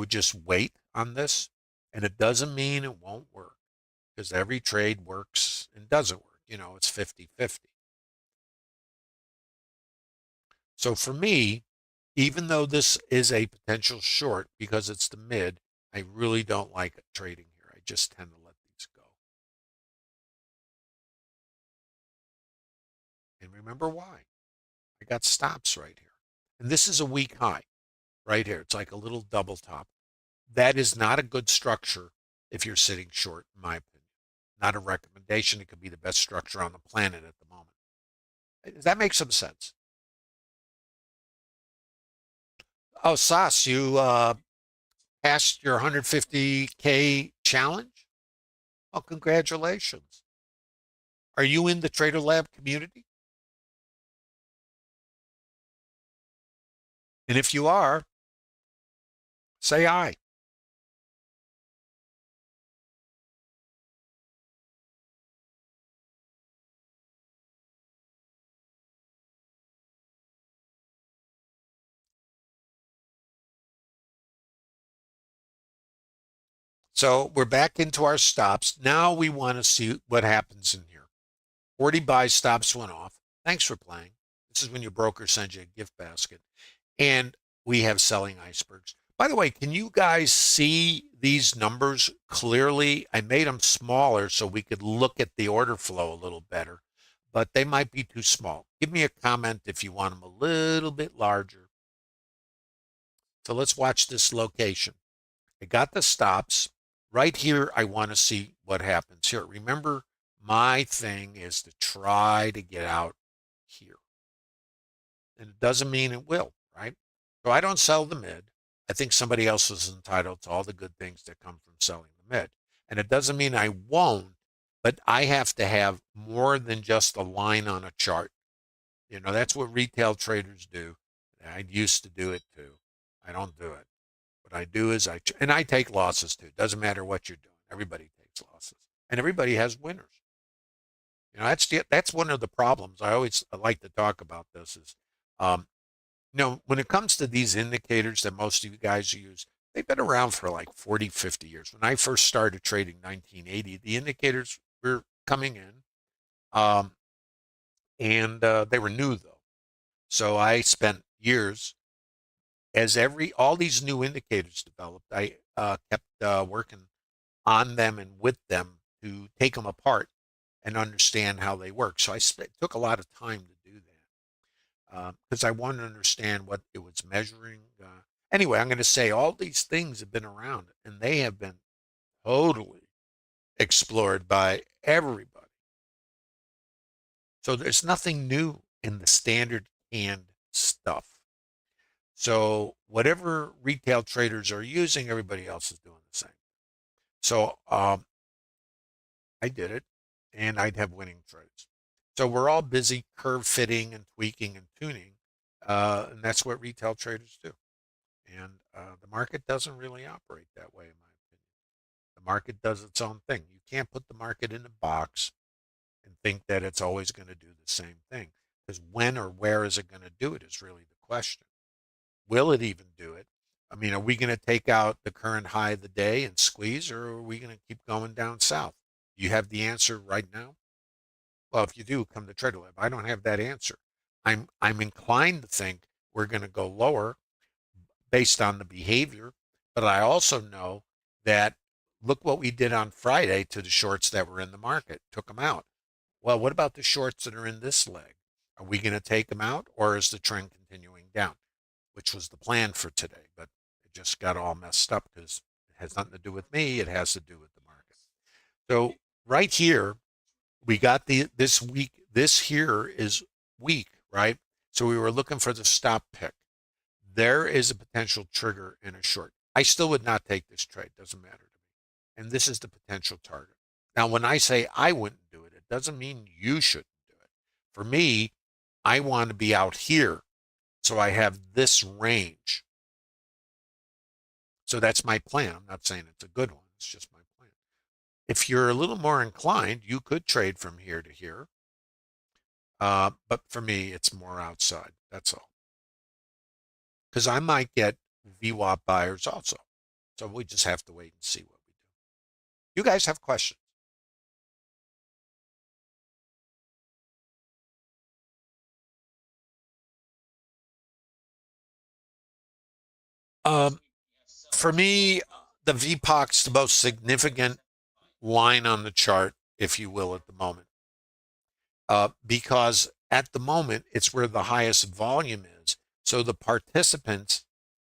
just wait on this. And it doesn't mean it won't work because every trade works and doesn't work. It's 50-50. So for me, even though this is a potential short because it's the mid, I really don't like trading here. I just tend to let these go. And remember why? I got stops right here. And this is a weak high right here. It's like a little double top. That is not a good structure if you're sitting short, in my opinion. Not a recommendation. It could be the best structure on the planet at the moment. Does that make some sense? Oh, Sas, you passed your 150K challenge? Oh, congratulations. Are you in the Trader Lab community? And if you are, say aye. So we're back into our stops. Now we want to see what happens in here. 40 buy stops went off. Thanks for playing. This is when your broker sends you a gift basket. And we have selling icebergs. By the way, can you guys see these numbers clearly? I made them smaller so we could look at the order flow a little better, but they might be too small. Give me a comment if you want them a little bit larger. So let's watch this location. I got the stops. Right here, I want to see what happens here. Remember, my thing is to try to get out here. And it doesn't mean it will, right? So I don't sell the mid. I think somebody else is entitled to all the good things that come from selling the mid. And it doesn't mean I won't, but I have to have more than just a line on a chart. That's what retail traders do. I used to do it too. I don't do it. What I do is I take losses too. Doesn't matter what you're doing. Everybody takes losses, and everybody has winners. That's one of the problems. I always like to talk about this is, when it comes to these indicators that most of you guys use, they've been around for like 40, 50 years. When I first started trading 1980, the indicators were coming in, and they were new though. So I spent years as all these new indicators developed. I kept working on them and with them to take them apart and understand how they work. So it took a lot of time to do that because I wanted to understand what it was measuring. Anyway, I'm going to say all these things have been around and they have been totally explored by everybody. So there's nothing new in the standard canned stuff. So whatever retail traders are using, everybody else is doing the same. So I did it, and I'd have winning trades. So we're all busy curve fitting and tweaking and tuning, and that's what retail traders do. And the market doesn't really operate that way, in my opinion. The market does its own thing. You can't put the market in a box and think that it's always going to do the same thing. Because when or where is it going to do it is really the question. Will it even do it? I mean, are we going to take out the current high of the day and squeeze, or are we going to keep going down south? You have the answer right now? Well, if you do, come to Trader Lab. I don't have that answer. I'm inclined to think we're going to go lower based on the behavior, but I also know that look what we did on Friday to the shorts that were in the market, took them out. Well, what about the shorts that are in this leg? Are we going to take them out, or is the trend continuing down? Which was the plan for today, but it just got all messed up because it has nothing to do with me. It has to do with the market. So right here, We got this week. This here is weak, right? So we were looking for the stop pick. There is a potential trigger in a short. I still would not take this trade. Doesn't matter to me. And this is the potential target. Now, when I say I wouldn't do it, it doesn't mean you shouldn't do it. For me, I want to be out here. So I have this range. So that's my plan. I'm not saying it's a good one. It's just my plan. If you're a little more inclined, you could trade from here to here. But for me, it's more outside. That's all. Because I might get VWAP buyers also. So we just have to wait and see what we do. You guys have questions? Um, for me, the VPOC's the most significant line on the chart, if you will, at the moment. Because at the moment, it's where the highest volume is. So the participants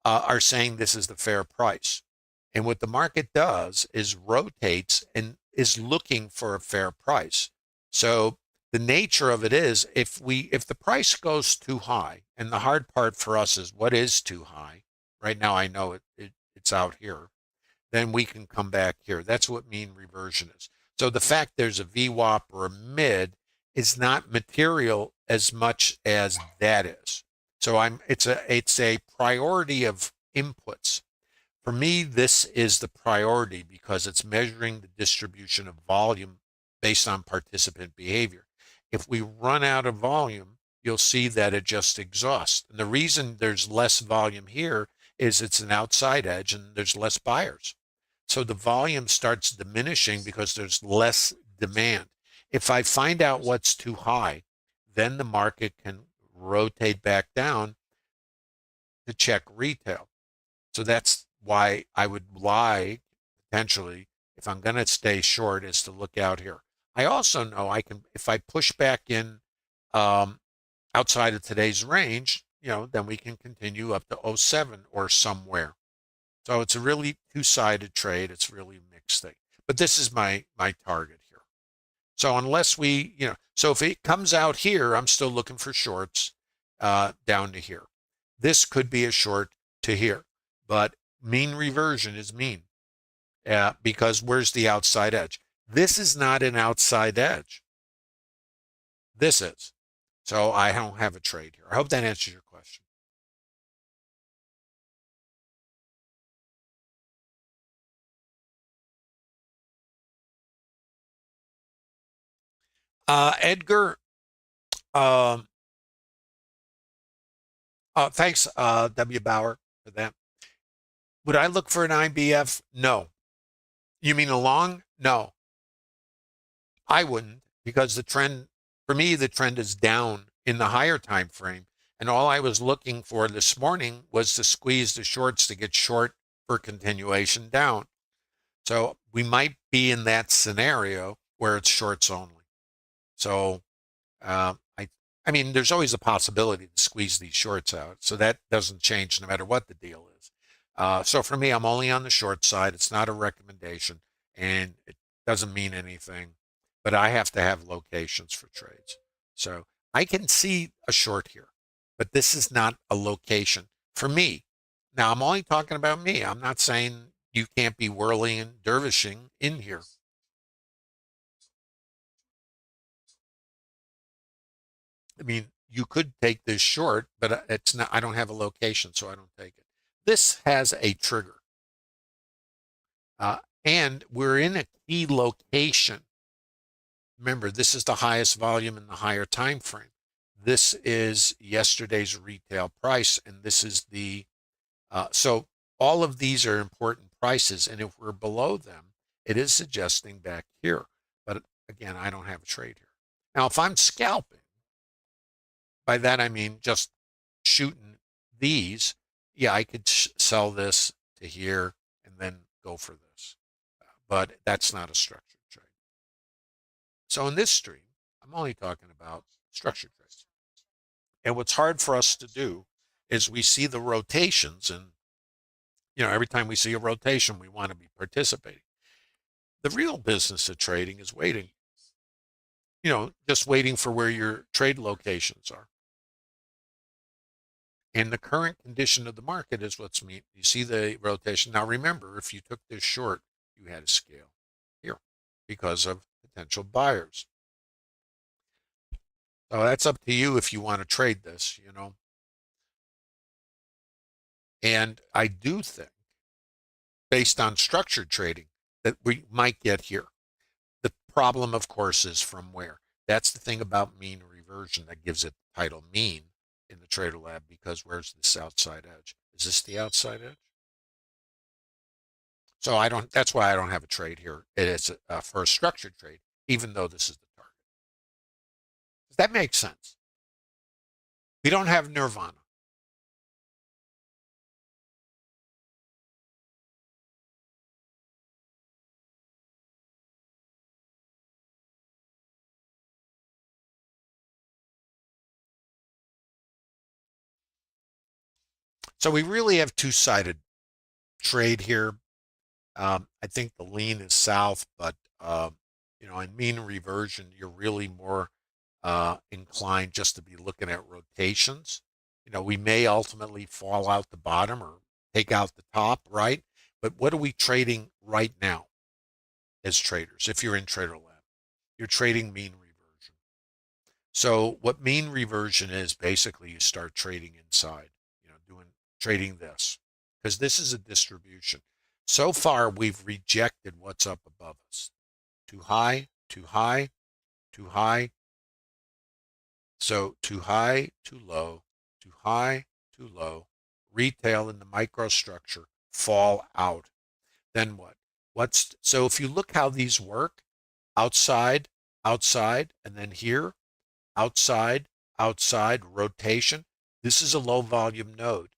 are saying this is the fair price. And what the market does is rotates and is looking for a fair price. So the nature of it is if the price goes too high, and the hard part for us is what is too high. Right now I know it's out here, then we can come back here. That's what mean reversion is. So the fact there's a VWAP or a mid is not material as much as that is. So it's a priority of inputs. For me, this is the priority because it's measuring the distribution of volume based on participant behavior. If we run out of volume, you'll see that it just exhausts. And the reason there's less volume here is it's an outside edge and there's less buyers. So the volume starts diminishing because there's less demand. If I find out what's too high, then the market can rotate back down to check retail. So that's why I would lie potentially, if I'm going to stay short, is to look out here. I also know I can, if I push back in um, outside of today's range, then we can continue up to '07 or somewhere. So it's a really two-sided trade. It's really a mixed thing. But this is my target here. So unless so if it comes out here, I'm still looking for shorts down to here. This could be a short to here, but mean reversion is mean because where's the outside edge? This is not an outside edge. This is. So I don't have a trade here. I hope that answers your question. Edgar, um, thanks, W. Bauer, for that. Would I look for an IBF? No. You mean a long? No, I wouldn't because the trend, for me, the trend is down in the higher time frame. And all I was looking for this morning was to squeeze the shorts to get short for continuation down. So we might be in that scenario where it's shorts only. So uh, I, I mean, there's always a possibility to squeeze these shorts out. So that doesn't change no matter what the deal is. So for me, I'm only on the short side. It's not a recommendation, and it doesn't mean anything. But I have to have locations for trades. So I can see a short here, but this is not a location for me. Now I'm only talking about me. I'm not saying you can't be whirling and dervishing in here. I mean, you could take this short, but it's not. I don't have a location, so I don't take it. This has a trigger, and we're in a key location. Remember, this is the highest volume in the higher time frame. This is yesterday's retail price, and this is the so all of these are important prices, and if we're below them, it is suggesting back here. But again, I don't have a trade here. Now, if I'm scalping, by that I mean just shooting these, yeah, I could sell this to here and then go for this. But that's not a structured trade. So in this stream, I'm only talking about structured trades. And what's hard for us to do is we see the rotations, and every time we see a rotation, we want to be participating. The real business of trading is waiting. just waiting for where your trade locations are. And the current condition of the market is what's mean. You see the rotation. Now remember, if you took this short, you had a scale here because of potential buyers. So that's up to you if you want to trade this, And I do think, based on structured trading, that we might get here. The problem, of course, is from where. That's the thing about mean reversion that gives it the title mean in the Trader Lab, because where's this outside edge? Is this the outside edge? So that's why I don't have a trade here. It is for a structured trade, even though this is the target. Does that make sense? We don't have nirvana. So we really have two-sided trade here. I think the lean is south, but in mean reversion, you're really more inclined just to be looking at rotations. We may ultimately fall out the bottom or take out the top, right? But what are we trading right now as traders? If you're in Trader Lab, you're trading mean reversion. So what mean reversion is, basically you start trading inside, trading this, because this is a distribution. So far, we've rejected what's up above us. Too high, too high, too high. So too high, too low, too high, too low. Retail in the microstructure fall out. Then what? So if you look how these work, outside, outside, and then here, outside, outside, rotation. This is a low volume node.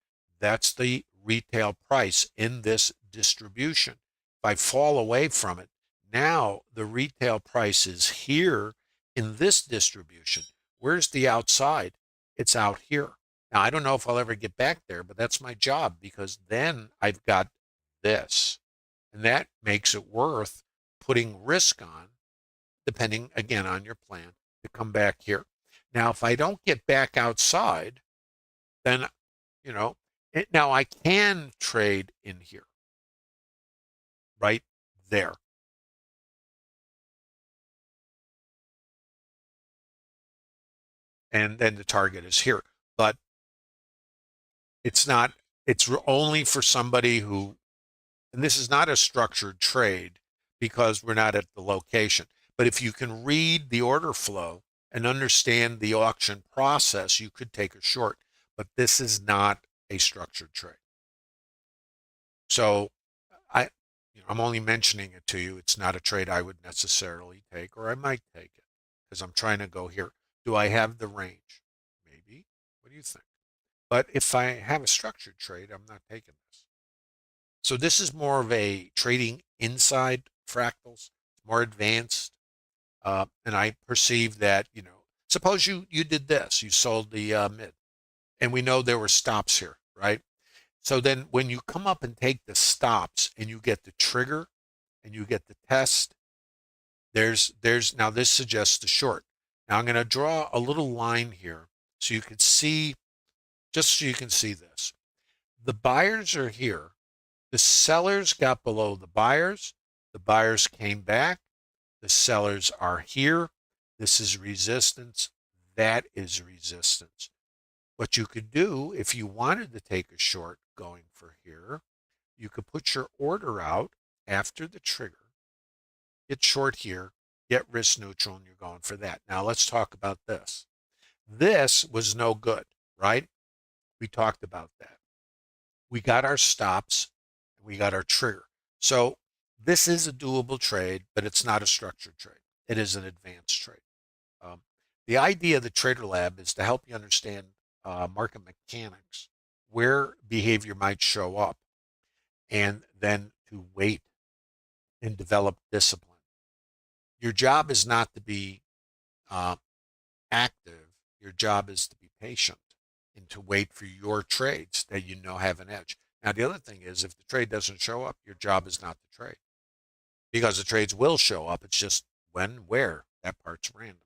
That's the retail price in this distribution. If I fall away from it, now the retail price is here in this distribution. Where's the outside? It's out here. Now, I don't know if I'll ever get back there, but that's my job, because then I've got this. And that makes it worth putting risk on, depending, again, on your plan, to come back here. Now, if I don't get back outside, then, now I can trade in here, right there. And then the target is here. But it's only for somebody who, and this is not a structured trade because we're not at the location. But if you can read the order flow and understand the auction process, you could take a short. But this is not a structured trade. So I'm only mentioning it to you. It's not a trade I would necessarily take, or I might take it because I'm trying to go here. Do I have the range? Maybe. What do you think? But if I have a structured trade, I'm not taking this. So this is more of a trading inside fractals, more advanced. And I perceive that, suppose you did this, you sold the mid, and we know there were stops here, right? So then when you come up and take the stops and you get the trigger and you get the test, now this suggests the short. Now I'm going to draw a little line here so you can see, just so you can see this. The buyers are here. The sellers got below the buyers. The buyers came back. The sellers are here. This is resistance. That is resistance. What you could do, if you wanted to take a short going for here, you could put your order out after the trigger, get short here, get risk neutral, and you're going for that. Now let's talk about this. This was no good, right? We talked about that. We got our stops, and we got our trigger. So this is a doable trade, but it's not a structured trade. It is an advanced trade. The idea of the Trader Lab is to help you understand market mechanics, where behavior might show up, and then to wait and develop discipline. Your job is not to be active. Your job is to be patient and to wait for your trades that have an edge. Now, the other thing is, if the trade doesn't show up, your job is not to trade, because the trades will show up. It's just when, where, that part's random.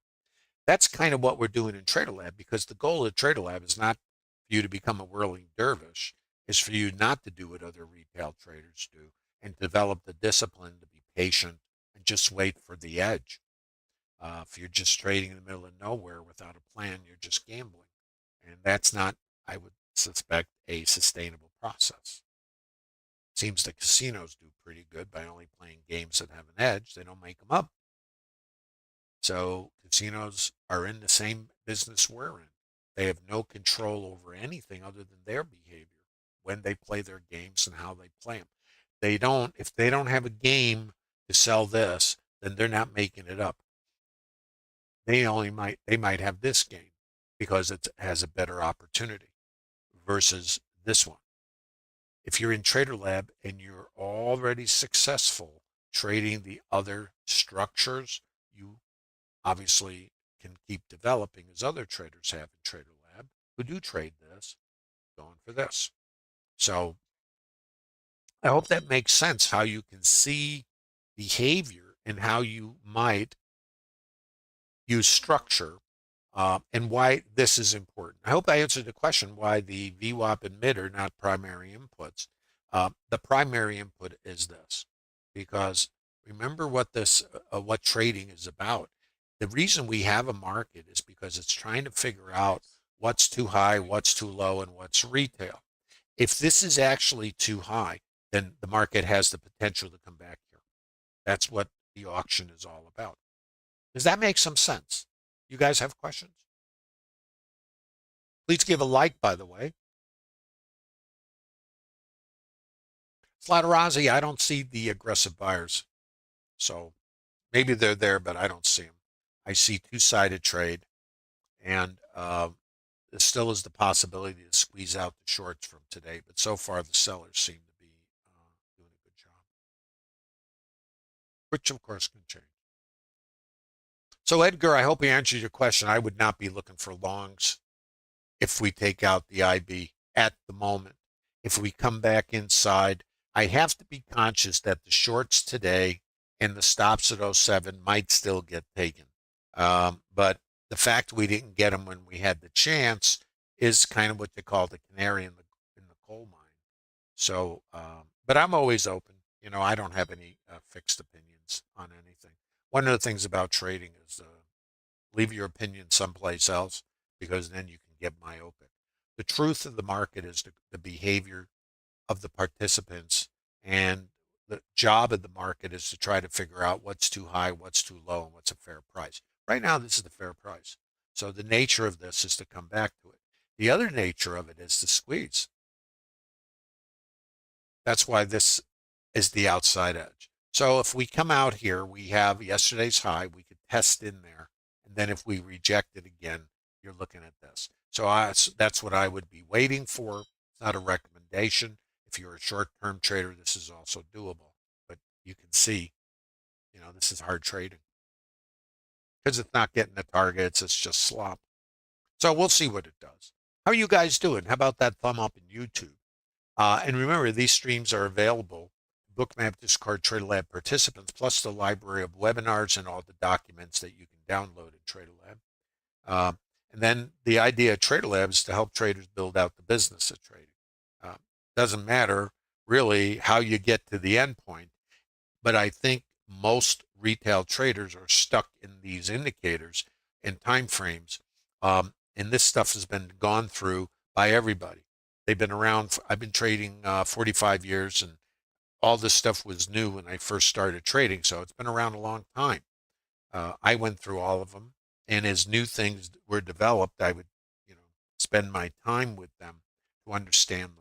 That's kind of what we're doing in Trader Lab, because the goal of Trader Lab is not for you to become a whirling dervish. It's for you not to do what other retail traders do and develop the discipline to be patient and just wait for the edge. If you're just trading in the middle of nowhere without a plan, you're just gambling. And that's not, I would suspect, a sustainable process. Seems the casinos do pretty good by only playing games that have an edge. They don't make them up. So casinos are in the same business we're in. They have no control over anything other than their behavior when they play their games and how they play them. They don't, if they don't have a game to sell this, then they're not making it up. They might have this game because it has a better opportunity versus this one. If you're in Trader Lab and you're already successful trading the other structures, you obviously can keep developing as other traders have in Trader Lab who do trade this, going for this. So I hope that makes sense, how you can see behavior and how you might use structure, and why this is important. I hope I answered the question why the VWAP and MID are not primary inputs. The primary input is this, because remember what trading is about. The reason we have a market is because it's trying to figure out what's too high, what's too low, and what's retail. If this is actually too high, then the market has the potential to come back here. That's what the auction is all about. Does that make some sense? You guys have questions? Please give a like, by the way. Slaughterozzi, I don't see the aggressive buyers. So maybe they're there, but I don't see them. I see two-sided trade, and there still is the possibility to squeeze out the shorts from today. But so far, the sellers seem to be doing a good job, which of course can change. So Edgar, I hope he answered your question. I would not be looking for longs if we take out the IB at the moment. If we come back inside, I have to be conscious that the shorts today and the stops at '07 might still get taken. But the fact we didn't get them when we had the chance is kind of what they call the canary in the coal mine. So, but I'm always open. You know, I don't have any fixed opinions on anything. One of the things about trading is leave your opinion someplace else, because then you can get myopic. The truth of the market is the behavior of the participants, and the job of the market is to try to figure out what's too high, what's too low, and what's a fair price. Right now, this is the fair price. So the nature of this is to come back to it. The other nature of it is to squeeze. That's why this is the outside edge. So if we come out here, we have yesterday's high, we could test in there. And then if we reject it again, you're looking at this. So that's what I would be waiting for. It's not a recommendation. If you're a short-term trader, this is also doable. But you can see, you know, this is hard trading because it's not getting the targets. It's just slop. So we'll see what it does. How are you guys doing? How about that thumb up in YouTube? And remember, these streams are available, Bookmap Discord Trader Lab participants, plus the library of webinars and all the documents that you can download in Trader Lab. And then the idea of Trader Lab is to help traders build out the business of trading. Doesn't matter really how you get to the end point, but I think most retail traders are stuck in these indicators and time frames. And this stuff has been gone through by everybody. They've been around. I've been trading 45 years, and all this stuff was new when I first started trading. So it's been around a long time. I went through all of them, and as new things were developed, I would, you know, spend my time with them to understand them.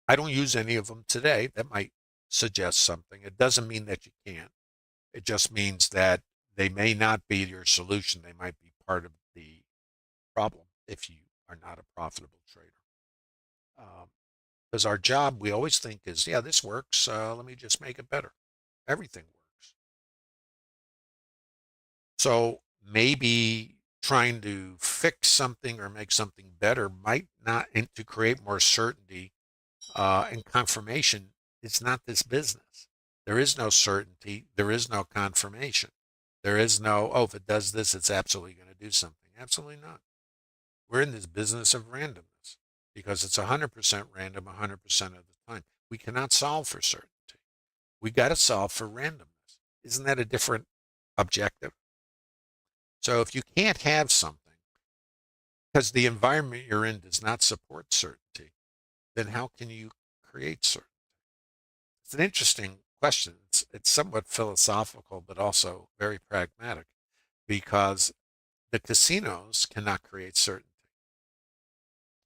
I don't use any of them today. That might suggest something. It doesn't mean that you can't. It just means that they may not be your solution. They might be part of the problem if you are not a profitable trader. Because our job, we always think is, yeah, this works. Let me just make it better. Everything works. So maybe trying to fix something or make something better might not, and to create more certainty and confirmation. It's not this business. There is no certainty. There is no confirmation. There is no, oh, if it does this, it's absolutely going to do something. Absolutely not. We're in this business of randomness because it's 100% random 100% of the time. We cannot solve for certainty. We got to solve for randomness. Isn't that a different objective? So if you can't have something because the environment you're in does not support certainty, then how can you create certainty? It's an interesting question. It's somewhat philosophical, but also very pragmatic because the casinos cannot create certainty.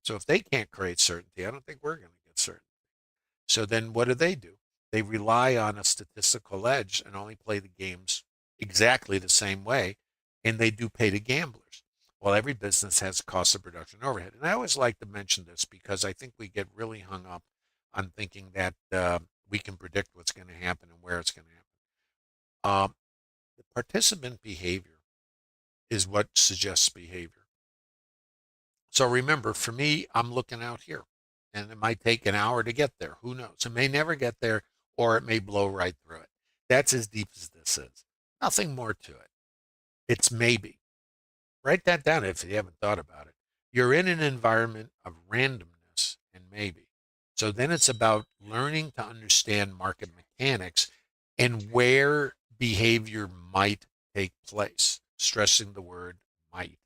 So if they can't create certainty, I don't think we're going to get certainty. So then what do? They rely on a statistical edge and only play the games exactly the same way, and they do pay to gamblers. Well, every business has cost of production overhead. And I always like to mention this because I think we get really hung up on thinking that we can predict what's going to happen and where it's going to happen. The participant behavior is what suggests behavior. So remember, for me, I'm looking out here, and it might take an hour to get there. Who knows? It may never get there, or it may blow right through it. That's as deep as this is. Nothing more to it. It's maybe. Write that down if you haven't thought about it. You're in an environment of randomness and maybe. So then it's about learning to understand market mechanics and where behavior might take place, stressing the word might.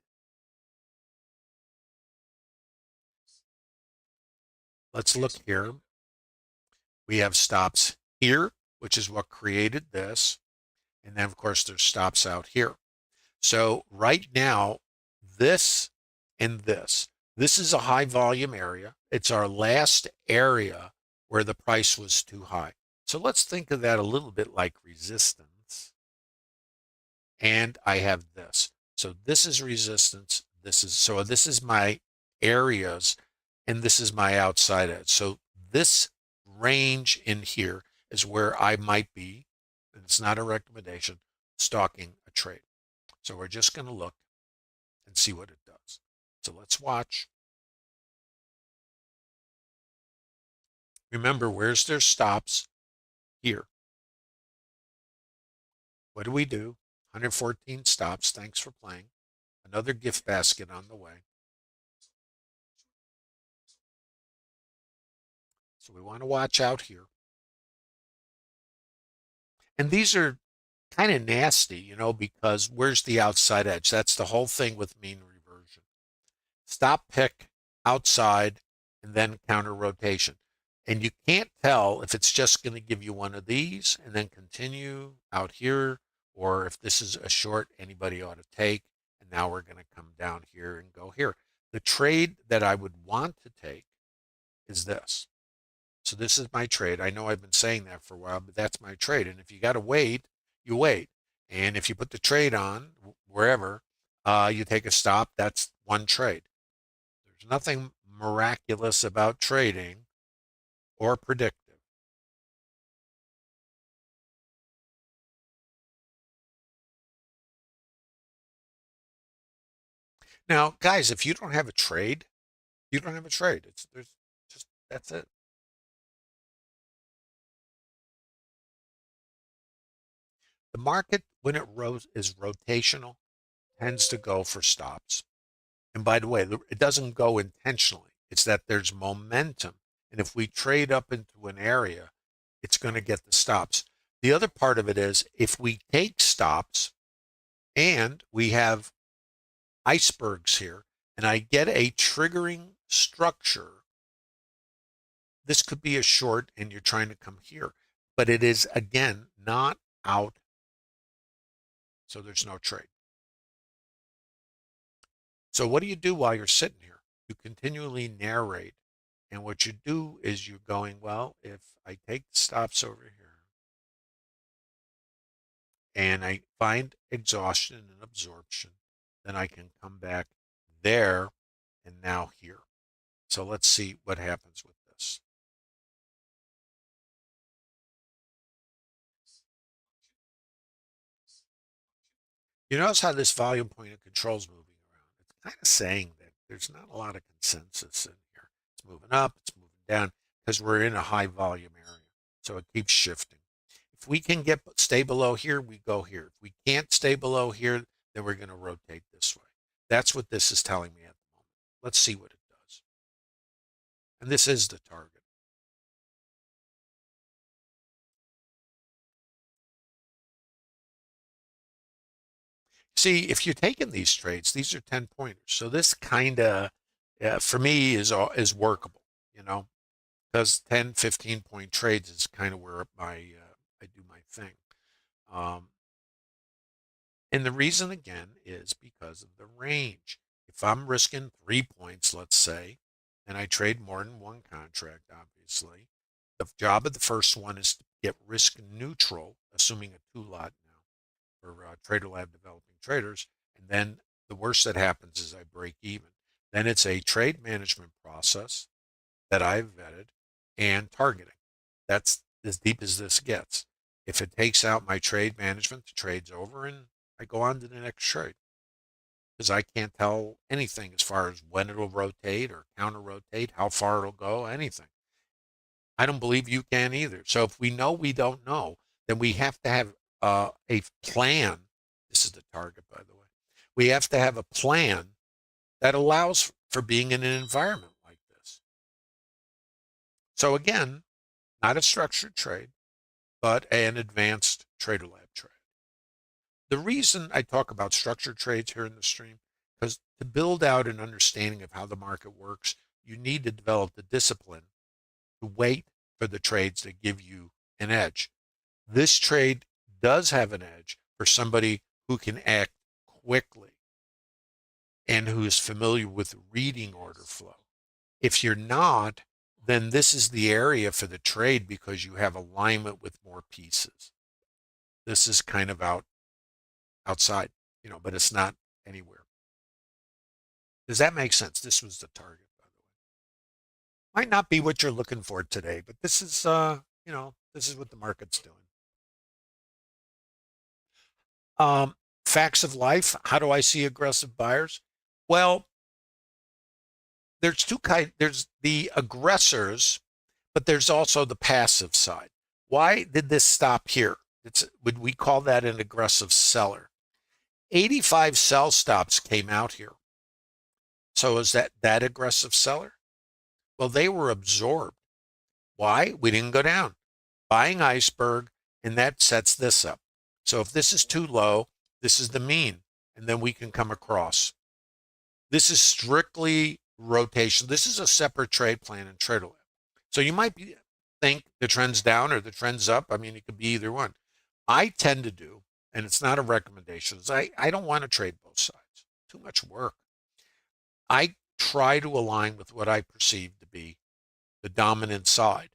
Let's look here. We have stops here, which is what created this. And then, of course, there's stops out here. So right now, this and this is a high volume area. It's our last area where the price was too high. So let's think of that a little bit like resistance. And I have this. So this is resistance. This is my areas, and this is my outside edge. So this range in here is where I might be, and it's not a recommendation, stalking a trade. So we're just going to look and see what it does. So let's watch. Remember, where's their stops? Here. What do we do? 114 stops. Thanks for playing. Another gift basket on the way. So we want to watch out here. And these are kind of nasty, because where's the outside edge? That's the whole thing with mean reversion. Stop pick outside and then counter rotation. And you can't tell if it's just going to give you one of these and then continue out here, or if this is a short anybody ought to take. And now we're going to come down here and go here. The trade that I would want to take is this. So this is my trade. I know I've been saying that for a while, but that's my trade. And if you got to wait, you wait. And if you put the trade on wherever, you take a stop, that's one trade. There's nothing miraculous about trading or predictive. Now, guys, if you don't have a trade, you don't have a trade. There's just that's it. The market, when is rotational, tends to go for stops. And by the way, it doesn't go intentionally. It's that there's momentum. And if we trade up into an area, it's going to get the stops. The other part of it is if we take stops and we have icebergs here, and I get a triggering structure, this could be a short and you're trying to come here. But it is, again, not out. So there's no trade. So what do you do while you're sitting here? You continually narrate. And what you do is you're going, well, if I take the stops over here and I find exhaustion and absorption, then I can come back there and now here. So let's see what happens with this. You notice how this volume point of control is moving around. It's kind of saying that there's not a lot of consensus in here. It's moving up, it's moving down, because we're in a high volume area. So it keeps shifting. If we can stay below here, we go here. If we can't stay below here, then we're going to rotate this way. That's what this is telling me at the moment. Let's see what it does. And this is the target. See, if you're taking these trades, these are 10 pointers. So this kind of, for me, is workable, you know, because 10, 15 point trades is kind of where I do my thing. And the reason, again, is because of the range. If I'm risking 3 points, let's say, and I trade more than one contract, obviously, the job of the first one is to get risk neutral, assuming a 2-lot now for Trader Lab developing traders. And then the worst that happens is I break even. Then it's a trade management process that I've vetted and targeting. That's as deep as this gets. If it takes out my trade management, the trade's over and I go on to the next trade because I can't tell anything as far as when it'll rotate or counter rotate, how far it'll go, anything. I don't believe you can either. So if we know we don't know, then we have to have a plan. This is the target, by the way. We have to have a plan that allows for being in an environment like this. So again, not a structured trade, but an advanced Trader Lab trade. The reason I talk about structured trades here in the stream, because to build out an understanding of how the market works, you need to develop the discipline to wait for the trades that give you an edge. This trade does have an edge for somebody who can act quickly and who is familiar with reading order flow. If you're not, then this is the area for the trade because you have alignment with more pieces. This is kind of outside, you know, but it's not anywhere. Does that make sense? This was the target, by the way. Might not be what you're looking for today, but this is, you know, this is what the market's doing. Facts of life. How do I see aggressive buyers? Well, there's two kinds. There's the aggressors, but there's also the passive side. Why did this stop here? Would we call that an aggressive seller? 85 sell stops came out here. So is that aggressive seller? Well, they were absorbed. Why? We didn't go down. Buying iceberg, and that sets this up. So if this is too low, this is the mean, and then we can come across. This is strictly rotation. This is a separate trade plan in Trader Lab. So you might think the trend's down or the trend's up. I mean, it could be either one. I tend to do, and it's not a recommendation, I don't want to trade both sides. Too much work. I try to align with what I perceive to be the dominant side.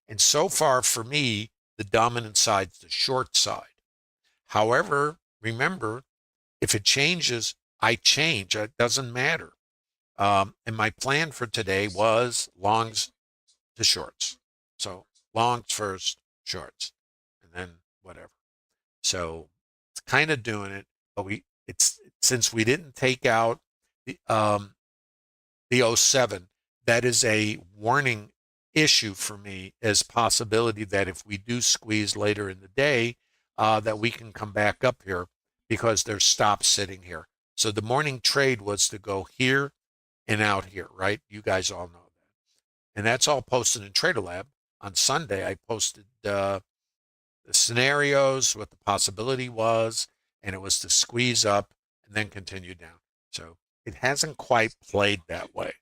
And so far for me, the dominant side's the short side. However, remember, if it changes, I change. It doesn't matter. And my plan for today was longs to shorts. So longs first, shorts, and then whatever. So it's kind of doing it, but since we didn't take out the 07, that is a warning issue for me as possibility that if we do squeeze later in the day, that we can come back up here because there's stops sitting here. So the morning trade was to go here and out here, right? You guys all know that. And that's all posted in Trader Lab. On Sunday, I posted the scenarios, what the possibility was, and it was to squeeze up and then continue down. So it hasn't quite played that way.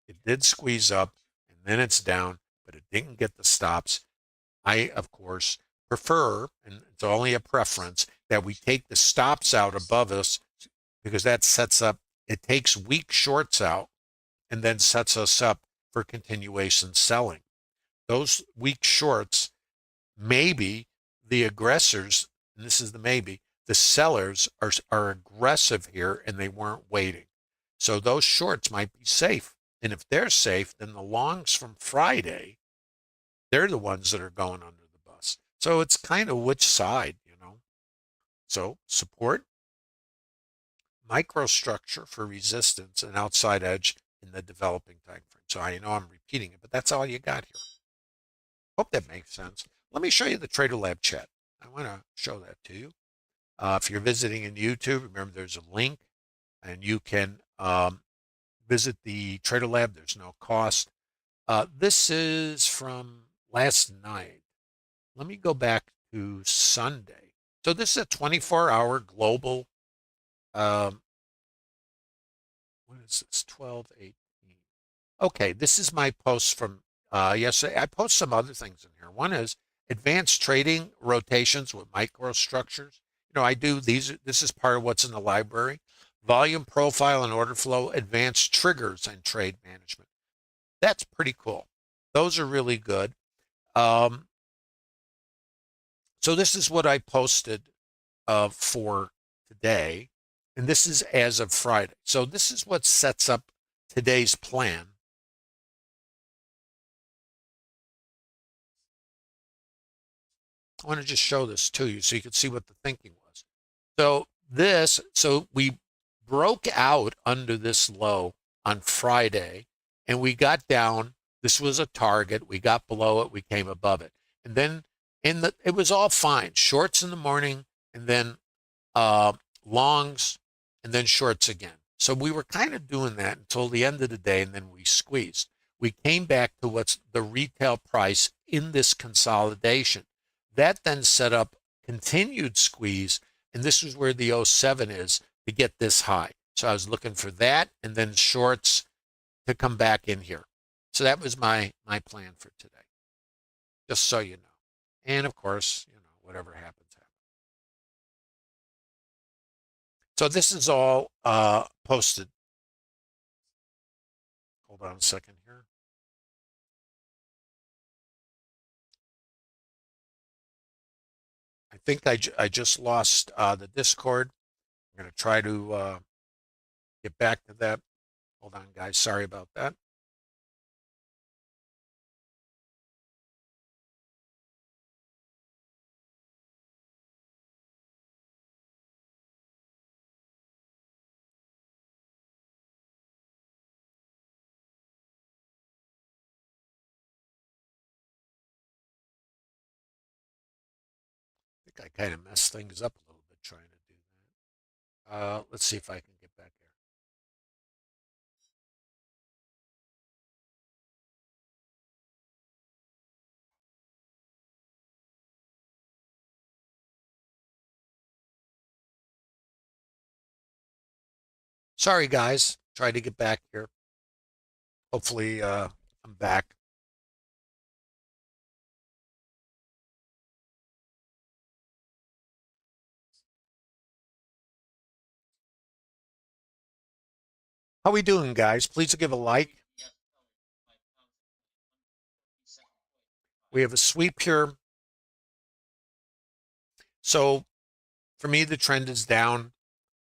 It did squeeze up and then it's down, but it didn't get the stops. I, of course, prefer, and it's only a preference, that we take the stops out above us because that sets up, it takes weak shorts out and then sets us up for continuation selling. Those weak shorts, maybe the aggressors, and this is the maybe, the sellers are aggressive here and they weren't waiting. So those shorts might be safe. And if they're safe, then the longs from Friday, they're the ones that are going under the bus. So it's kind of which side, you know. So support, microstructure for resistance, and outside edge in the developing time frame. So I know I'm repeating it, but that's all you got here. Hope that makes sense. Let me show you the Trader Lab chat. I want to show that to you. If you're visiting in YouTube, remember there's a link and you can visit the Trader Lab. There's no cost. This is from last night. Let me go back to Sunday. So this is a 24-hour global, um, what is this, 12/18. Okay, this is my post from yesterday. I post some other things in here. One is advanced trading rotations with microstructures. I do these. This is part of what's in the library. Volume profile and order flow, advanced triggers and trade management. That's pretty cool. Those are really good. Um, so this is what I posted for today, and this is as of Friday. So this is what sets up today's plan. I want to just show this to you so you can see what the thinking was. So we broke out under this low on Friday and we got down. This was a target. We got below it. We came above it. And then it was all fine. Shorts in the morning and then longs and then shorts again. So we were kind of doing that until the end of the day and then we squeezed. We came back to what's the retail price in this consolidation. That then set up continued squeeze, and this is where the '07 is to get this high. So I was looking for that and then shorts to come back in here. So that was my plan for today, just so you know. And of course, whatever happens, happens. So this is all posted. Hold on a second here. I think I just lost the Discord. I'm going to try to get back to that. Hold on, guys. Sorry about that. I think I kind of messed things up a little bit trying to do that. Let's see if I can get back here. Sorry, guys. Try to get back here. Hopefully, I'm back. How we doing, guys? Please give a like. We have a sweep here. So for me, the trend is down.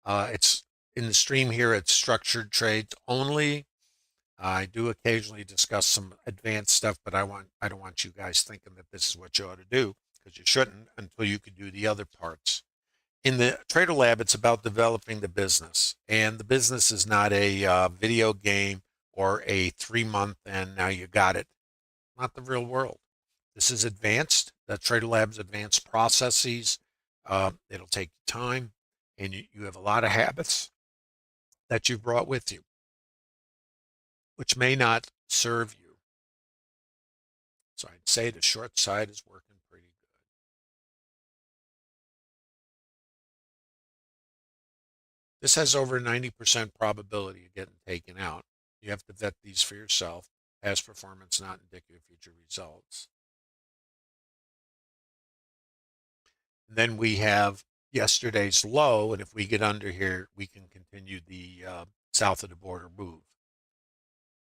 It's in the stream here. It's structured trades only. I do occasionally discuss some advanced stuff, but I don't want you guys thinking that this is what you ought to do, because you shouldn't until you can do the other parts. In the Trader Lab, it's about developing the business, and the business is not a video game or a 3 month and now you got it. Not the real world. This is advanced. The Trader Lab's advanced processes. It'll take time, and you have a lot of habits that you've brought with you, which may not serve you. So I'd say the short side is working pretty good. This has over 90% probability of getting taken out. You have to vet these for yourself. Past performance not indicative of future results. And then we have yesterday's low, and if we get under here, we can continue the south of the border move,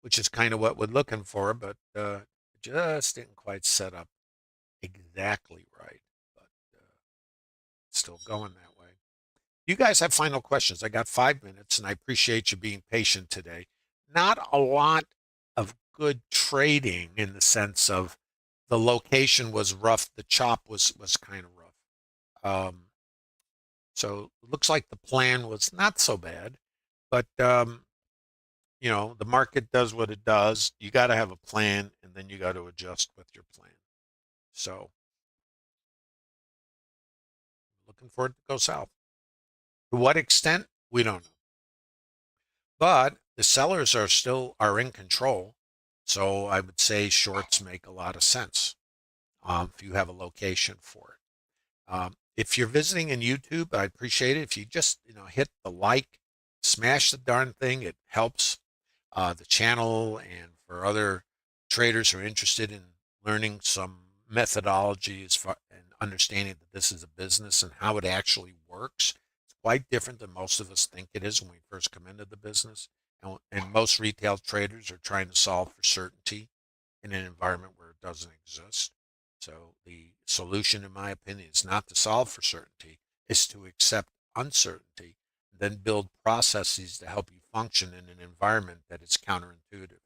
which is kind of what we're looking for, but just didn't quite set up exactly right, but still going that way. You guys have final questions. I got 5 minutes, and I appreciate you being patient today. Not a lot of good trading in the sense of the location was rough, the chop was kind of rough. So it looks like the plan was not so bad, but the market does what it does. You got to have a plan, and then you got to adjust with your plan. So looking for it to go south. To what extent, we don't know. But the sellers are in control. So I would say shorts make a lot of sense if you have a location for it. If you're visiting in YouTube, I appreciate it. If you just hit the like, smash the darn thing, it helps the channel, and for other traders who are interested in learning some methodology as far and understanding that this is a business and how it actually works. It's quite different than most of us think it is when we first come into the business. And most retail traders are trying to solve for certainty in an environment where it doesn't exist. So the solution, in my opinion, is not to solve for certainty, is to accept uncertainty, then build processes to help you function in an environment that is counterintuitive,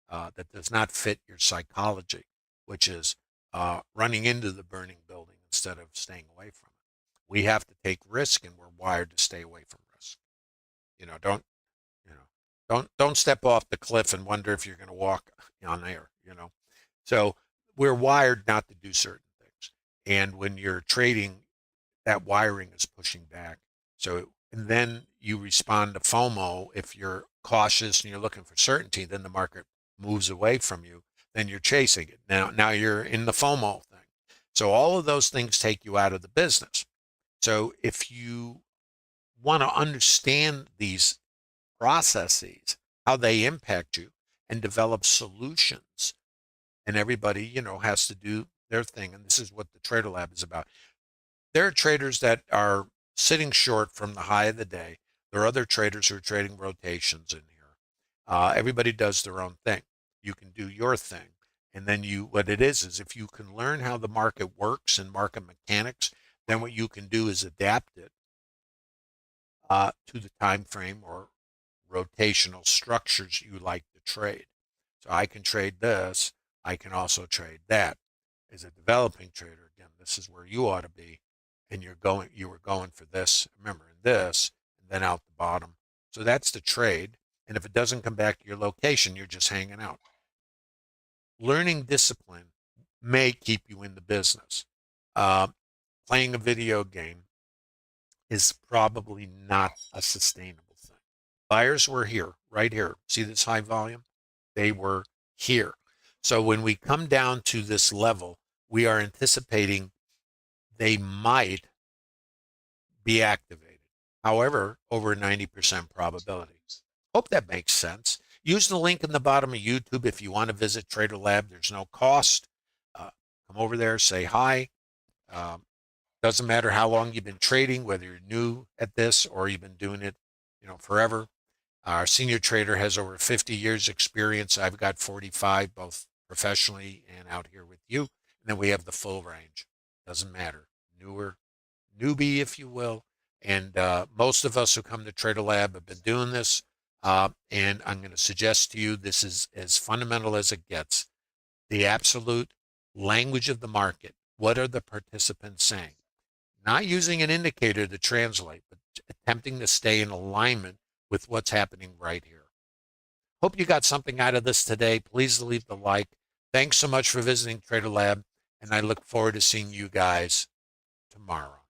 that does not fit your psychology, which is running into the burning building instead of staying away from it. We have to take risk, and we're wired to stay away from risk. Don't don't step off the cliff and wonder if you're going to walk on air. So we're wired not to do certain things, and when you're trading, that wiring is pushing back. So, and then you respond to FOMO. If you're cautious and you're looking for certainty, then the market moves away from you. Then you're chasing it. Now you're in the FOMO thing. So all of those things take you out of the business. So if you want to understand these processes, how they impact you, and develop solutions, and everybody, has to do their thing. And this is what the Trader Lab is about. There are traders that are sitting short from the high of the day. There are other traders who are trading rotations in here. Everybody does their own thing. You can do your thing. And then what it is if you can learn how the market works and market mechanics, then what you can do is adapt it to the time frame or rotational structures you like to trade. So I can trade this. I can also trade that. As a developing trader, again, this is where you ought to be. And you were going for this, remember, this, and then out the bottom. So that's the trade. And if it doesn't come back to your location, you're just hanging out. Learning discipline may keep you in the business. Playing a video game is probably not a sustainable thing. Buyers were here, right here. See this high volume? They were here. So when we come down to this level, we are anticipating they might be activated. However, over 90% probability. Hope that makes sense. Use the link in the bottom of YouTube if you want to visit Trader Lab. There's no cost. Come over there, say hi. Doesn't matter how long you've been trading, whether you're new at this or you've been doing it, forever. Our senior trader has over 50 years experience. I've got 45, both professionally and out here with you. And then we have the full range. Doesn't matter. Newbie, if you will. And most of us who come to Trader Lab have been doing this. And I'm going to suggest to you this is as fundamental as it gets. The absolute language of the market. What are the participants saying? Not using an indicator to translate, but attempting to stay in alignment with what's happening right here. Hope you got something out of this today. Please leave the like. Thanks so much for visiting Trader Lab, and I look forward to seeing you guys tomorrow.